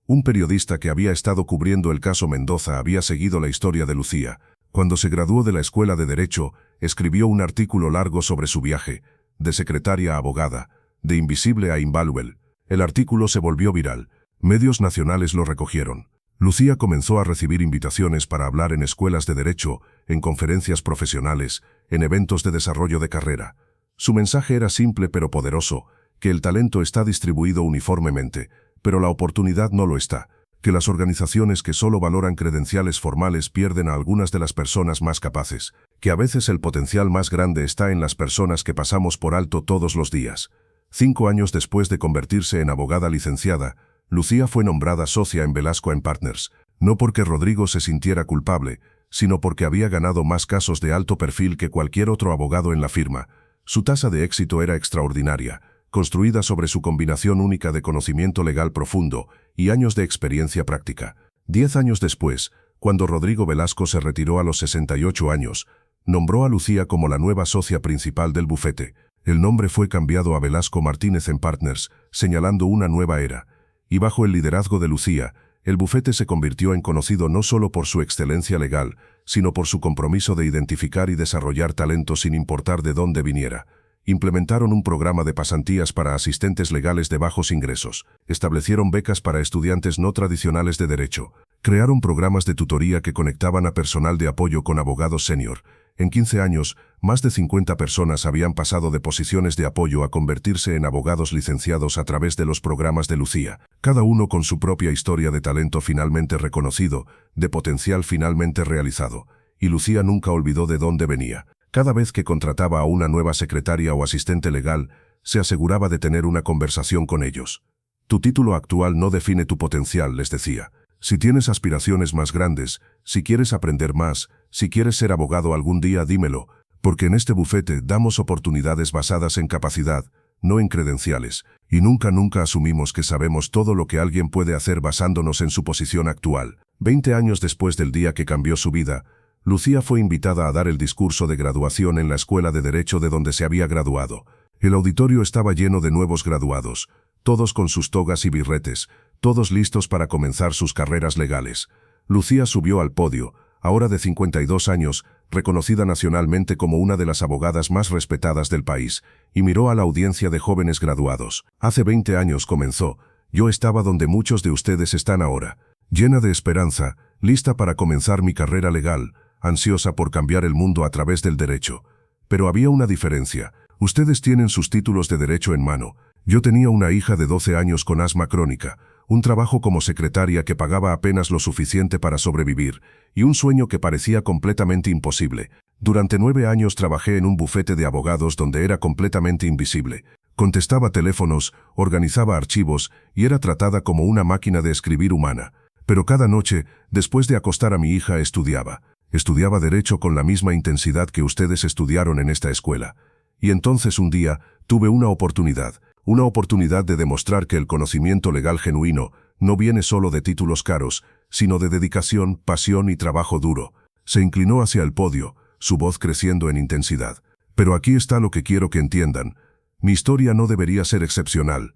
Un periodista que había estado cubriendo el caso Mendoza había seguido la historia de Lucía. Cuando se graduó de la Escuela de Derecho, escribió un artículo largo sobre su viaje, de secretaria a abogada, de invisible a invaluable. El artículo se volvió viral. Medios nacionales lo recogieron. Lucía comenzó a recibir invitaciones para hablar en escuelas de derecho, en conferencias profesionales, en eventos de desarrollo de carrera. Su mensaje era simple pero poderoso, que el talento está distribuido uniformemente, pero la oportunidad no lo está, que las organizaciones que solo valoran credenciales formales pierden a algunas de las personas más capaces, que a veces el potencial más grande está en las personas que pasamos por alto todos los días. 5 años después de convertirse en abogada licenciada, Lucía fue nombrada socia en Velasco & Partners, no porque Rodrigo se sintiera culpable, sino porque había ganado más casos de alto perfil que cualquier otro abogado en la firma. Su tasa de éxito era extraordinaria, construida sobre su combinación única de conocimiento legal profundo y años de experiencia práctica. 10 años después, cuando Rodrigo Velasco se retiró a los 68 años, nombró a Lucía como la nueva socia principal del bufete. El nombre fue cambiado a Velasco Martínez & Partners, señalando una nueva era. Y bajo el liderazgo de Lucía, el bufete se convirtió en conocido no solo por su excelencia legal, sino por su compromiso de identificar y desarrollar talento sin importar de dónde viniera. Implementaron un programa de pasantías para asistentes legales de bajos ingresos, establecieron becas para estudiantes no tradicionales de derecho, crearon programas de tutoría que conectaban a personal de apoyo con abogados senior. En 15 años, más de 50 personas habían pasado de posiciones de apoyo a convertirse en abogados licenciados a través de los programas de Lucía, cada uno con su propia historia de talento finalmente reconocido, de potencial finalmente realizado. Y Lucía nunca olvidó de dónde venía. Cada vez que contrataba a una nueva secretaria o asistente legal, se aseguraba de tener una conversación con ellos. Tu título actual no define tu potencial, les decía. Si tienes aspiraciones más grandes, si quieres aprender más, si quieres ser abogado algún día, dímelo, porque en este bufete damos oportunidades basadas en capacidad, no en credenciales, y nunca asumimos que sabemos todo lo que alguien puede hacer basándonos en su posición actual. 20 años después del día que cambió su vida, Lucía fue invitada a dar el discurso de graduación en la Escuela de Derecho de donde se había graduado. El auditorio estaba lleno de nuevos graduados, todos con sus togas y birretes, todos listos para comenzar sus carreras legales. Lucía subió al podio, ahora de 52 años, reconocida nacionalmente como una de las abogadas más respetadas del país, y miró a la audiencia de jóvenes graduados. Hace 20 años comenzó, yo estaba donde muchos de ustedes están ahora, llena de esperanza, lista para comenzar mi carrera legal, ansiosa por cambiar el mundo a través del derecho. Pero había una diferencia, ustedes tienen sus títulos de derecho en mano. Yo tenía una hija de 12 años con asma crónica, un trabajo como secretaria que pagaba apenas lo suficiente para sobrevivir, y un sueño que parecía completamente imposible. Durante 9 años trabajé en un bufete de abogados donde era completamente invisible. Contestaba teléfonos, organizaba archivos, y era tratada como una máquina de escribir humana. Pero cada noche, después de acostar a mi hija, estudiaba. Estudiaba derecho con la misma intensidad que ustedes estudiaron en esta escuela. Y entonces un día, tuve una oportunidad de demostrar que el conocimiento legal genuino no viene solo de títulos caros, sino de dedicación, pasión y trabajo duro. Se inclinó hacia el podio, su voz creciendo en intensidad. Pero aquí está lo que quiero que entiendan. Mi historia no debería ser excepcional.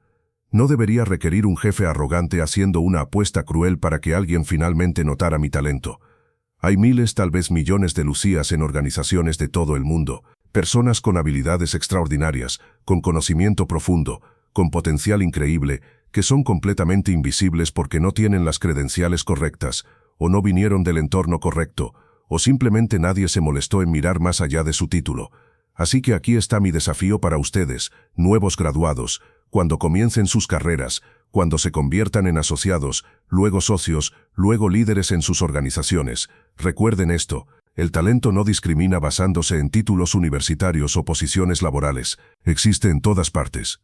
No debería requerir un jefe arrogante haciendo una apuesta cruel para que alguien finalmente notara mi talento. Hay miles, tal vez millones de Lucías en organizaciones de todo el mundo. Personas con habilidades extraordinarias, con conocimiento profundo, con potencial increíble, que son completamente invisibles porque no tienen las credenciales correctas, o no vinieron del entorno correcto, o simplemente nadie se molestó en mirar más allá de su título. Así que aquí está mi desafío para ustedes, nuevos graduados, cuando comiencen sus carreras, cuando se conviertan en asociados, luego socios, luego líderes en sus organizaciones. Recuerden esto, el talento no discrimina basándose en títulos universitarios o posiciones laborales, existe en todas partes.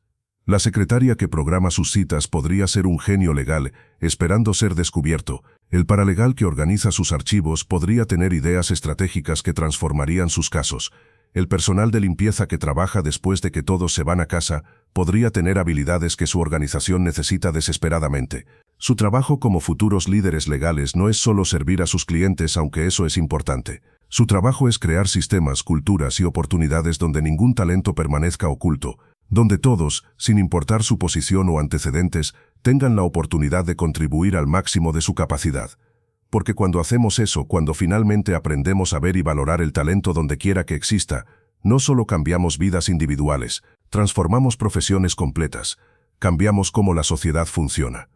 La secretaria que programa sus citas podría ser un genio legal, esperando ser descubierto. El paralegal que organiza sus archivos podría tener ideas estratégicas que transformarían sus casos. El personal de limpieza que trabaja después de que todos se van a casa podría tener habilidades que su organización necesita desesperadamente. Su trabajo como futuros líderes legales no es solo servir a sus clientes, aunque eso es importante. Su trabajo es crear sistemas, culturas y oportunidades donde ningún talento permanezca oculto, donde todos, sin importar su posición o antecedentes, tengan la oportunidad de contribuir al máximo de su capacidad. Porque cuando hacemos eso, cuando finalmente aprendemos a ver y valorar el talento donde quiera que exista, no solo cambiamos vidas individuales, transformamos profesiones completas, cambiamos cómo la sociedad funciona.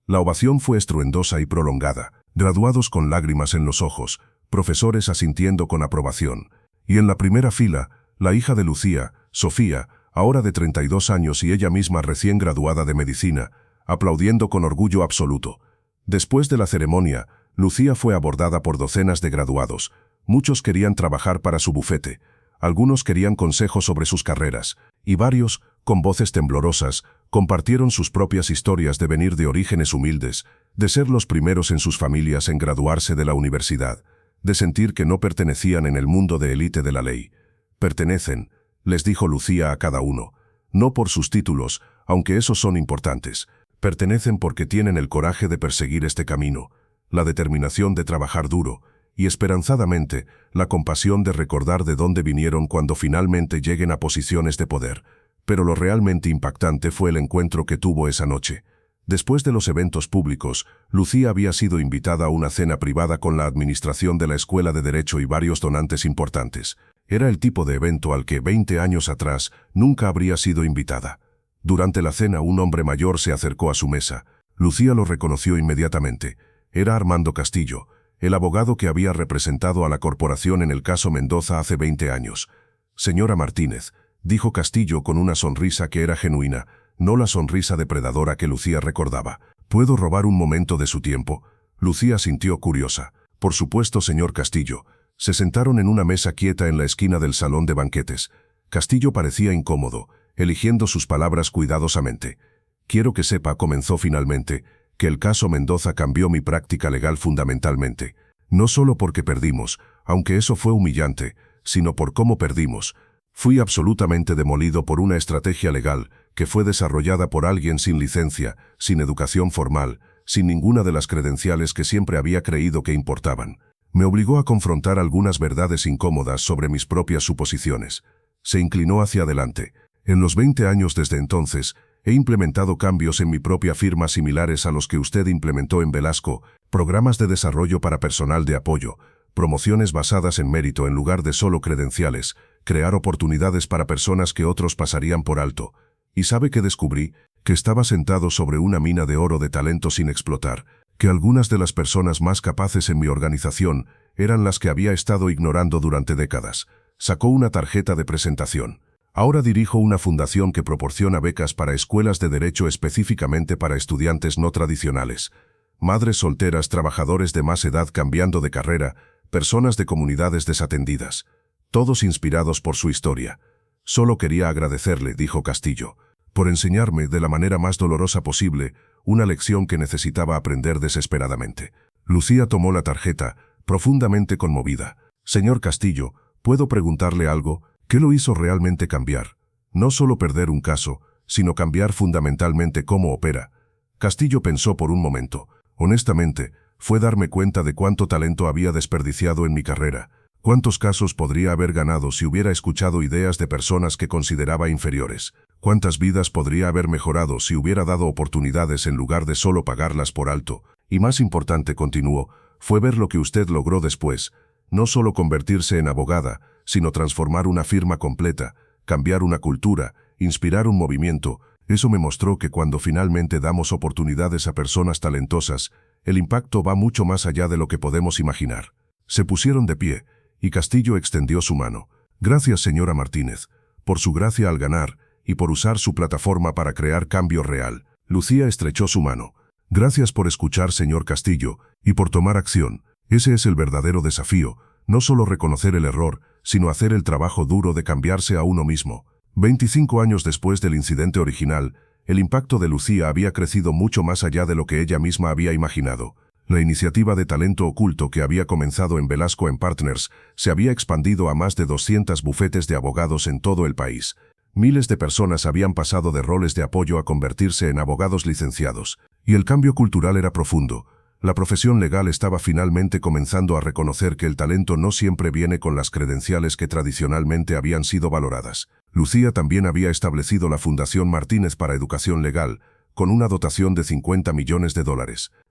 La ovación fue estruendosa y prolongada, graduados con lágrimas en los ojos, profesores asintiendo con aprobación. Y en la primera fila, la hija de Lucía, Sofía, ahora de 32 años y ella misma recién graduada de medicina, aplaudiendo con orgullo absoluto. Después de la ceremonia, Lucía fue abordada por docenas de graduados. Muchos querían trabajar para su bufete, algunos querían consejos sobre sus carreras, y varios, con voces temblorosas, compartieron sus propias historias de venir de orígenes humildes, de ser los primeros en sus familias en graduarse de la universidad, de sentir que no pertenecían en el mundo de élite de la ley. Pertenecen, les dijo Lucía a cada uno, no por sus títulos, aunque esos son importantes. Pertenecen porque tienen el coraje de perseguir este camino, la determinación de trabajar duro, y esperanzadamente, la compasión de recordar de dónde vinieron cuando finalmente lleguen a posiciones de poder. Pero lo realmente impactante fue el encuentro que tuvo esa noche. Después de los eventos públicos, Lucía había sido invitada a una cena privada con la administración de la Escuela de Derecho y varios donantes importantes. Era el tipo de evento al que 20 años atrás nunca habría sido invitada. Durante la cena un hombre mayor se acercó a su mesa. Lucía lo reconoció inmediatamente. Era Armando Castillo, el abogado que había representado a la corporación en el caso Mendoza hace 20 años. Señora Martínez, dijo Castillo con una sonrisa que era genuina, no la sonrisa depredadora que Lucía recordaba. ¿Puedo robar un momento de su tiempo? Lucía sintió curiosa. Por supuesto, señor Castillo. Se sentaron en una mesa quieta en la esquina del salón de banquetes. Castillo parecía incómodo, eligiendo sus palabras cuidadosamente. Quiero que sepa, comenzó finalmente, que el caso Mendoza cambió mi práctica legal fundamentalmente. No solo porque perdimos, aunque eso fue humillante, sino por cómo perdimos. Fui absolutamente demolido por una estrategia legal que fue desarrollada por alguien sin licencia, sin educación formal, sin ninguna de las credenciales que siempre había creído que importaban. Me obligó a confrontar algunas verdades incómodas sobre mis propias suposiciones. Se inclinó hacia adelante. En los 20 años desde entonces, he implementado cambios en mi propia firma similares a los que usted implementó en Velasco, programas de desarrollo para personal de apoyo, promociones basadas en mérito en lugar de solo credenciales, crear oportunidades para personas que otros pasarían por alto. ¿Y sabe qué descubrí? Que estaba sentado sobre una mina de oro de talento sin explotar, que algunas de las personas más capaces en mi organización eran las que había estado ignorando durante décadas. Sacó una tarjeta de presentación. Ahora dirijo una fundación que proporciona becas para escuelas de derecho específicamente para estudiantes no tradicionales, madres solteras, trabajadores de más edad cambiando de carrera, personas de comunidades desatendidas, todos inspirados por su historia. Solo quería agradecerle, dijo Castillo, por enseñarme de la manera más dolorosa posible una lección que necesitaba aprender desesperadamente. Lucía tomó la tarjeta, profundamente conmovida. Señor Castillo, ¿puedo preguntarle algo? ¿Qué lo hizo realmente cambiar? No solo perder un caso, sino cambiar fundamentalmente cómo opera. Castillo pensó por un momento. Honestamente, fue darme cuenta de cuánto talento había desperdiciado en mi carrera, cuántos casos podría haber ganado si hubiera escuchado ideas de personas que consideraba inferiores, cuántas vidas podría haber mejorado si hubiera dado oportunidades en lugar de solo pagarlas por alto, y más importante, continuó, fue ver lo que usted logró después, no solo convertirse en abogada, sino transformar una firma completa, cambiar una cultura, inspirar un movimiento, Eso me mostró que cuando finalmente damos oportunidades a personas talentosas, el impacto va mucho más allá de lo que podemos imaginar. Se pusieron de pie, y Castillo extendió su mano. Gracias, señora Martínez, por su gracia al ganar y por usar su plataforma para crear cambio real. Lucía estrechó su mano. Gracias por escuchar, señor Castillo, y por tomar acción. Ese es el verdadero desafío, no solo reconocer el error, sino hacer el trabajo duro de cambiarse a uno mismo. 25 años después del incidente original, el impacto de Lucía había crecido mucho más allá de lo que ella misma había imaginado. La iniciativa de talento oculto que había comenzado en Velasco & Partners se había expandido a más de 200 bufetes de abogados en todo el país. Miles de personas habían pasado de roles de apoyo a convertirse en abogados licenciados, y el cambio cultural era profundo. La profesión legal estaba finalmente comenzando a reconocer que el talento no siempre viene con las credenciales que tradicionalmente habían sido valoradas. Lucía también había establecido la Fundación Martínez para Educación Legal, con una dotación de $50 millones.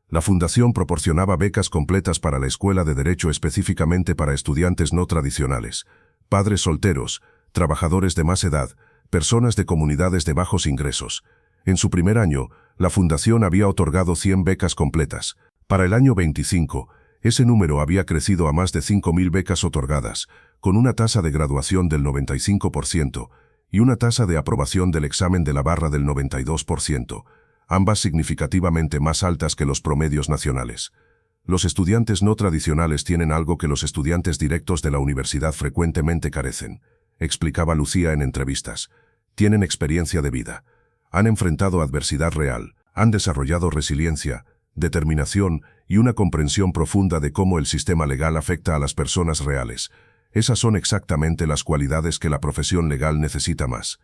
La fundación proporcionaba becas completas para la Escuela de Derecho específicamente para estudiantes no tradicionales, padres solteros, trabajadores de más edad, personas de comunidades de bajos ingresos. En su primer año, la fundación había otorgado 100 becas completas. Para el año 25, ese número había crecido a más de 5.000 becas otorgadas, con una tasa de graduación del 95% y una tasa de aprobación del examen de la barra del 92%, ambas significativamente más altas que los promedios nacionales. Los estudiantes no tradicionales tienen algo que los estudiantes directos de la universidad frecuentemente carecen, explicaba Lucía en entrevistas. Tienen experiencia de vida, han enfrentado adversidad real, han desarrollado resiliencia, determinación y una comprensión profunda de cómo el sistema legal afecta a las personas reales. Esas son exactamente las cualidades que la profesión legal necesita más.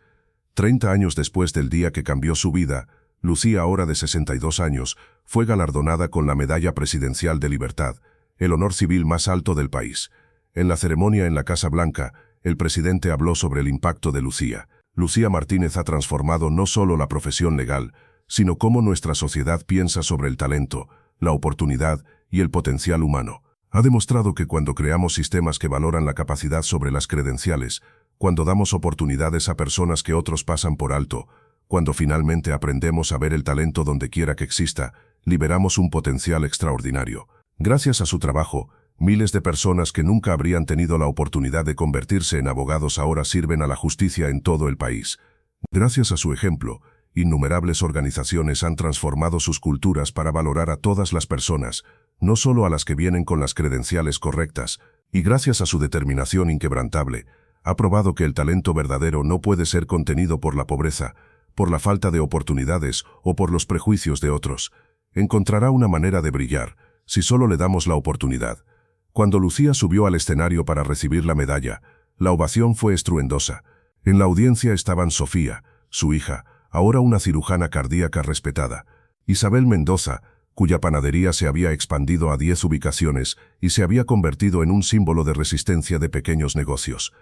30 años después del día que cambió su vida, Lucía, ahora de 62 años, fue galardonada con la Medalla Presidencial de Libertad, el honor civil más alto del país. En la ceremonia en la Casa Blanca, el presidente habló sobre el impacto de Lucía. Lucía Martínez ha transformado no solo la profesión legal, sino cómo nuestra sociedad piensa sobre el talento, la oportunidad y el potencial humano. Ha demostrado que cuando creamos sistemas que valoran la capacidad sobre las credenciales, cuando damos oportunidades a personas que otros pasan por alto, cuando finalmente aprendemos a ver el talento donde quiera que exista, liberamos un potencial extraordinario. Gracias a su trabajo, miles de personas que nunca habrían tenido la oportunidad de convertirse en abogados ahora sirven a la justicia en todo el país. Gracias a su ejemplo, innumerables organizaciones han transformado sus culturas para valorar a todas las personas, no solo a las que vienen con las credenciales correctas, y gracias a su determinación inquebrantable, ha probado que el talento verdadero no puede ser contenido por la pobreza, por la falta de oportunidades o por los prejuicios de otros. Encontrará una manera de brillar, si solo le damos la oportunidad. Cuando Lucía subió al escenario para recibir la medalla, la ovación fue estruendosa. En la audiencia estaban Sofía, su hija, ahora una cirujana cardíaca respetada, Isabel Mendoza, cuya panadería se había expandido a 10 ubicaciones y se había convertido en un símbolo de resistencia de pequeños negocios.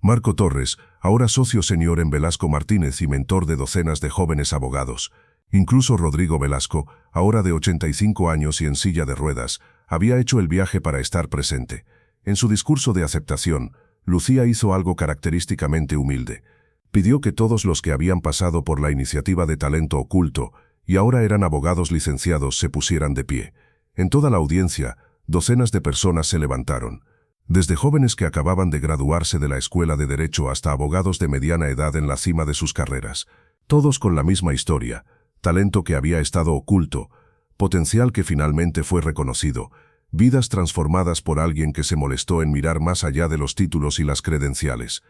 Marco Torres, ahora socio senior en Velasco Martínez y mentor de docenas de jóvenes abogados. Incluso Rodrigo Velasco, ahora de 85 años y en silla de ruedas, había hecho el viaje para estar presente. En su discurso de aceptación, Lucía hizo algo característicamente humilde. Pidió que todos los que habían pasado por la iniciativa de talento oculto y ahora eran abogados licenciados se pusieran de pie. En toda la audiencia, docenas de personas se levantaron. Desde jóvenes que acababan de graduarse de la Escuela de Derecho hasta abogados de mediana edad en la cima de sus carreras. Todos con la misma historia, talento que había estado oculto, potencial que finalmente fue reconocido, vidas transformadas por alguien que se molestó en mirar más allá de los títulos y las credenciales.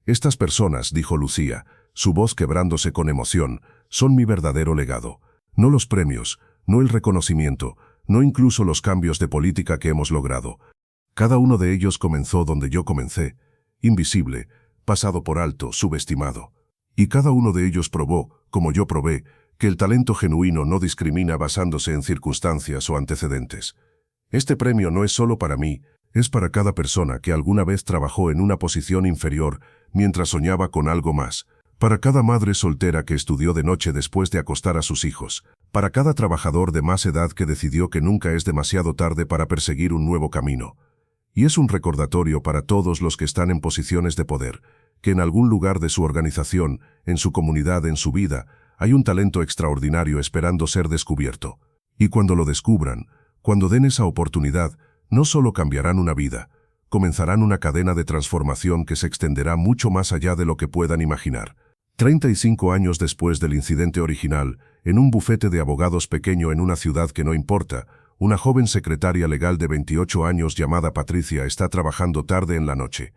Estas personas, dijo Lucía, su voz quebrándose con emoción, son mi verdadero legado. No los premios, no el reconocimiento, no incluso los cambios de política que hemos logrado. Cada uno de ellos comenzó donde yo comencé, invisible, pasado por alto, subestimado. Y cada uno de ellos probó, como yo probé, que el talento genuino no discrimina basándose en circunstancias o antecedentes. Este premio no es solo para mí, es para cada persona que alguna vez trabajó en una posición inferior mientras soñaba con algo más, para cada madre soltera que estudió de noche después de acostar a sus hijos, para cada trabajador de más edad que decidió que nunca es demasiado tarde para perseguir un nuevo camino. Y es un recordatorio para todos los que están en posiciones de poder, que en algún lugar de su organización, en su comunidad, en su vida, Hay un talento extraordinario esperando ser descubierto. Y cuando lo descubran, cuando den esa oportunidad, no solo cambiarán una vida, comenzarán una cadena de transformación que se extenderá mucho más allá de lo que puedan imaginar. 35 años después del incidente original, en un bufete de abogados pequeño en una ciudad que no importa, una joven secretaria legal de 28 años llamada Patricia está trabajando tarde en la noche.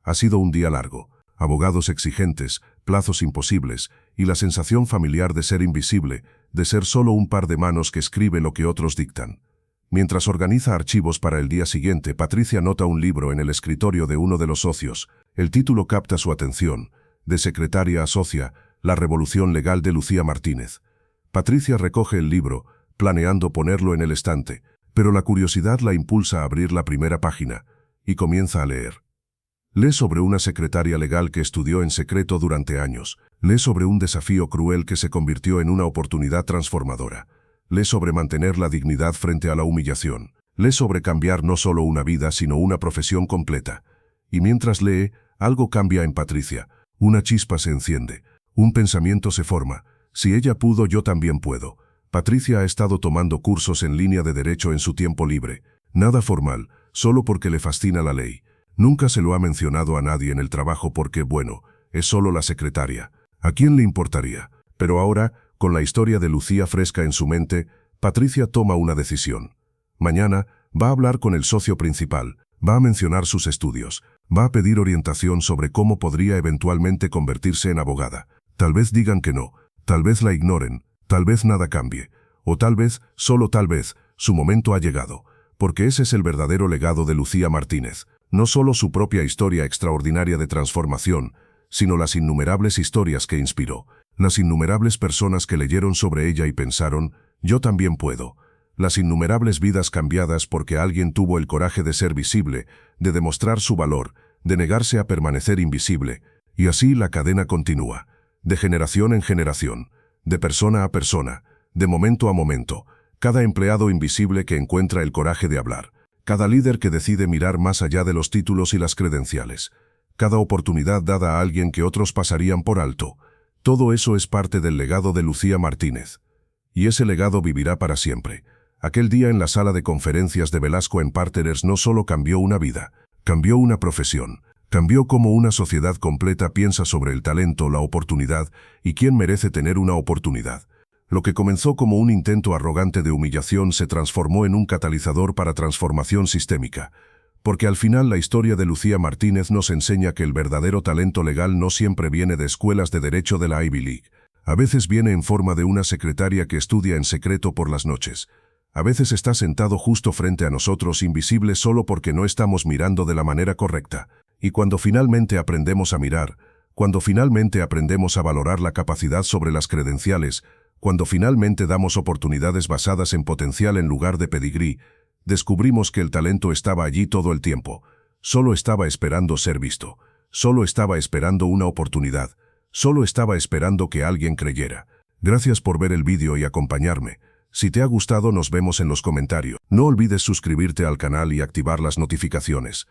Ha sido un día largo, abogados exigentes, plazos imposibles, y la sensación familiar de ser invisible, de ser solo un par de manos que escribe lo que otros dictan. Mientras organiza archivos para el día siguiente, Patricia nota un libro en el escritorio de uno de los socios. El título capta su atención: De secretaria a socia, la revolución legal de Lucía Martínez. Patricia recoge el libro, planeando ponerlo en el estante, pero la curiosidad la impulsa a abrir la primera página, y comienza a leer. Lee sobre una secretaria legal que estudió en secreto durante años. Lee sobre un desafío cruel que se convirtió en una oportunidad transformadora. Lee sobre mantener la dignidad frente a la humillación. Lee sobre cambiar no solo una vida, sino una profesión completa. Y mientras lee, algo cambia en Patricia. Una chispa se enciende. Un pensamiento se forma. Si ella pudo, yo también puedo. Patricia ha estado tomando cursos en línea de derecho en su tiempo libre. Nada formal, solo porque le fascina la ley. Nunca se lo ha mencionado a nadie en el trabajo porque, bueno, es solo la secretaria. ¿A quién le importaría? Pero ahora, con la historia de Lucía fresca en su mente, Patricia toma una decisión. Mañana va a hablar con el socio principal, va a mencionar sus estudios, va a pedir orientación sobre cómo podría eventualmente convertirse en abogada. Tal vez digan que no, tal vez la ignoren, tal vez nada cambie, o tal vez, solo tal vez, su momento ha llegado, porque ese es el verdadero legado de Lucía Martínez. No solo su propia historia extraordinaria de transformación, sino las innumerables historias que inspiró, las innumerables personas que leyeron sobre ella y pensaron, yo también puedo, las innumerables vidas cambiadas porque alguien tuvo el coraje de ser visible, de demostrar su valor, de negarse a permanecer invisible, y así la cadena continúa, de generación en generación, de persona a persona, de momento a momento, cada empleado invisible que encuentra el coraje de hablar, cada líder que decide mirar más allá de los títulos y las credenciales, cada oportunidad dada a alguien que otros pasarían por alto. Todo eso es parte del legado de Lucía Martínez. Y ese legado vivirá para siempre. Aquel día en la sala de conferencias de Velasco en Partners no solo cambió una vida, cambió una profesión, cambió cómo una sociedad completa piensa sobre el talento, la oportunidad y quién merece tener una oportunidad. Lo que comenzó como un intento arrogante de humillación se transformó en un catalizador para transformación sistémica. Porque al final la historia de Lucía Martínez nos enseña que el verdadero talento legal no siempre viene de escuelas de derecho de la Ivy League. A veces viene en forma de una secretaria que estudia en secreto por las noches. A veces está sentado justo frente a nosotros invisible solo porque no estamos mirando de la manera correcta. Y cuando finalmente aprendemos a mirar, cuando finalmente aprendemos a valorar la capacidad sobre las credenciales, cuando finalmente damos oportunidades basadas en potencial en lugar de pedigrí, descubrimos que el talento estaba allí todo el tiempo. Solo estaba esperando ser visto. Solo estaba esperando una oportunidad. Solo estaba esperando que alguien creyera. Gracias por ver el vídeo y acompañarme. Si te ha gustado, nos vemos en los comentarios. No olvides suscribirte al canal y activar las notificaciones.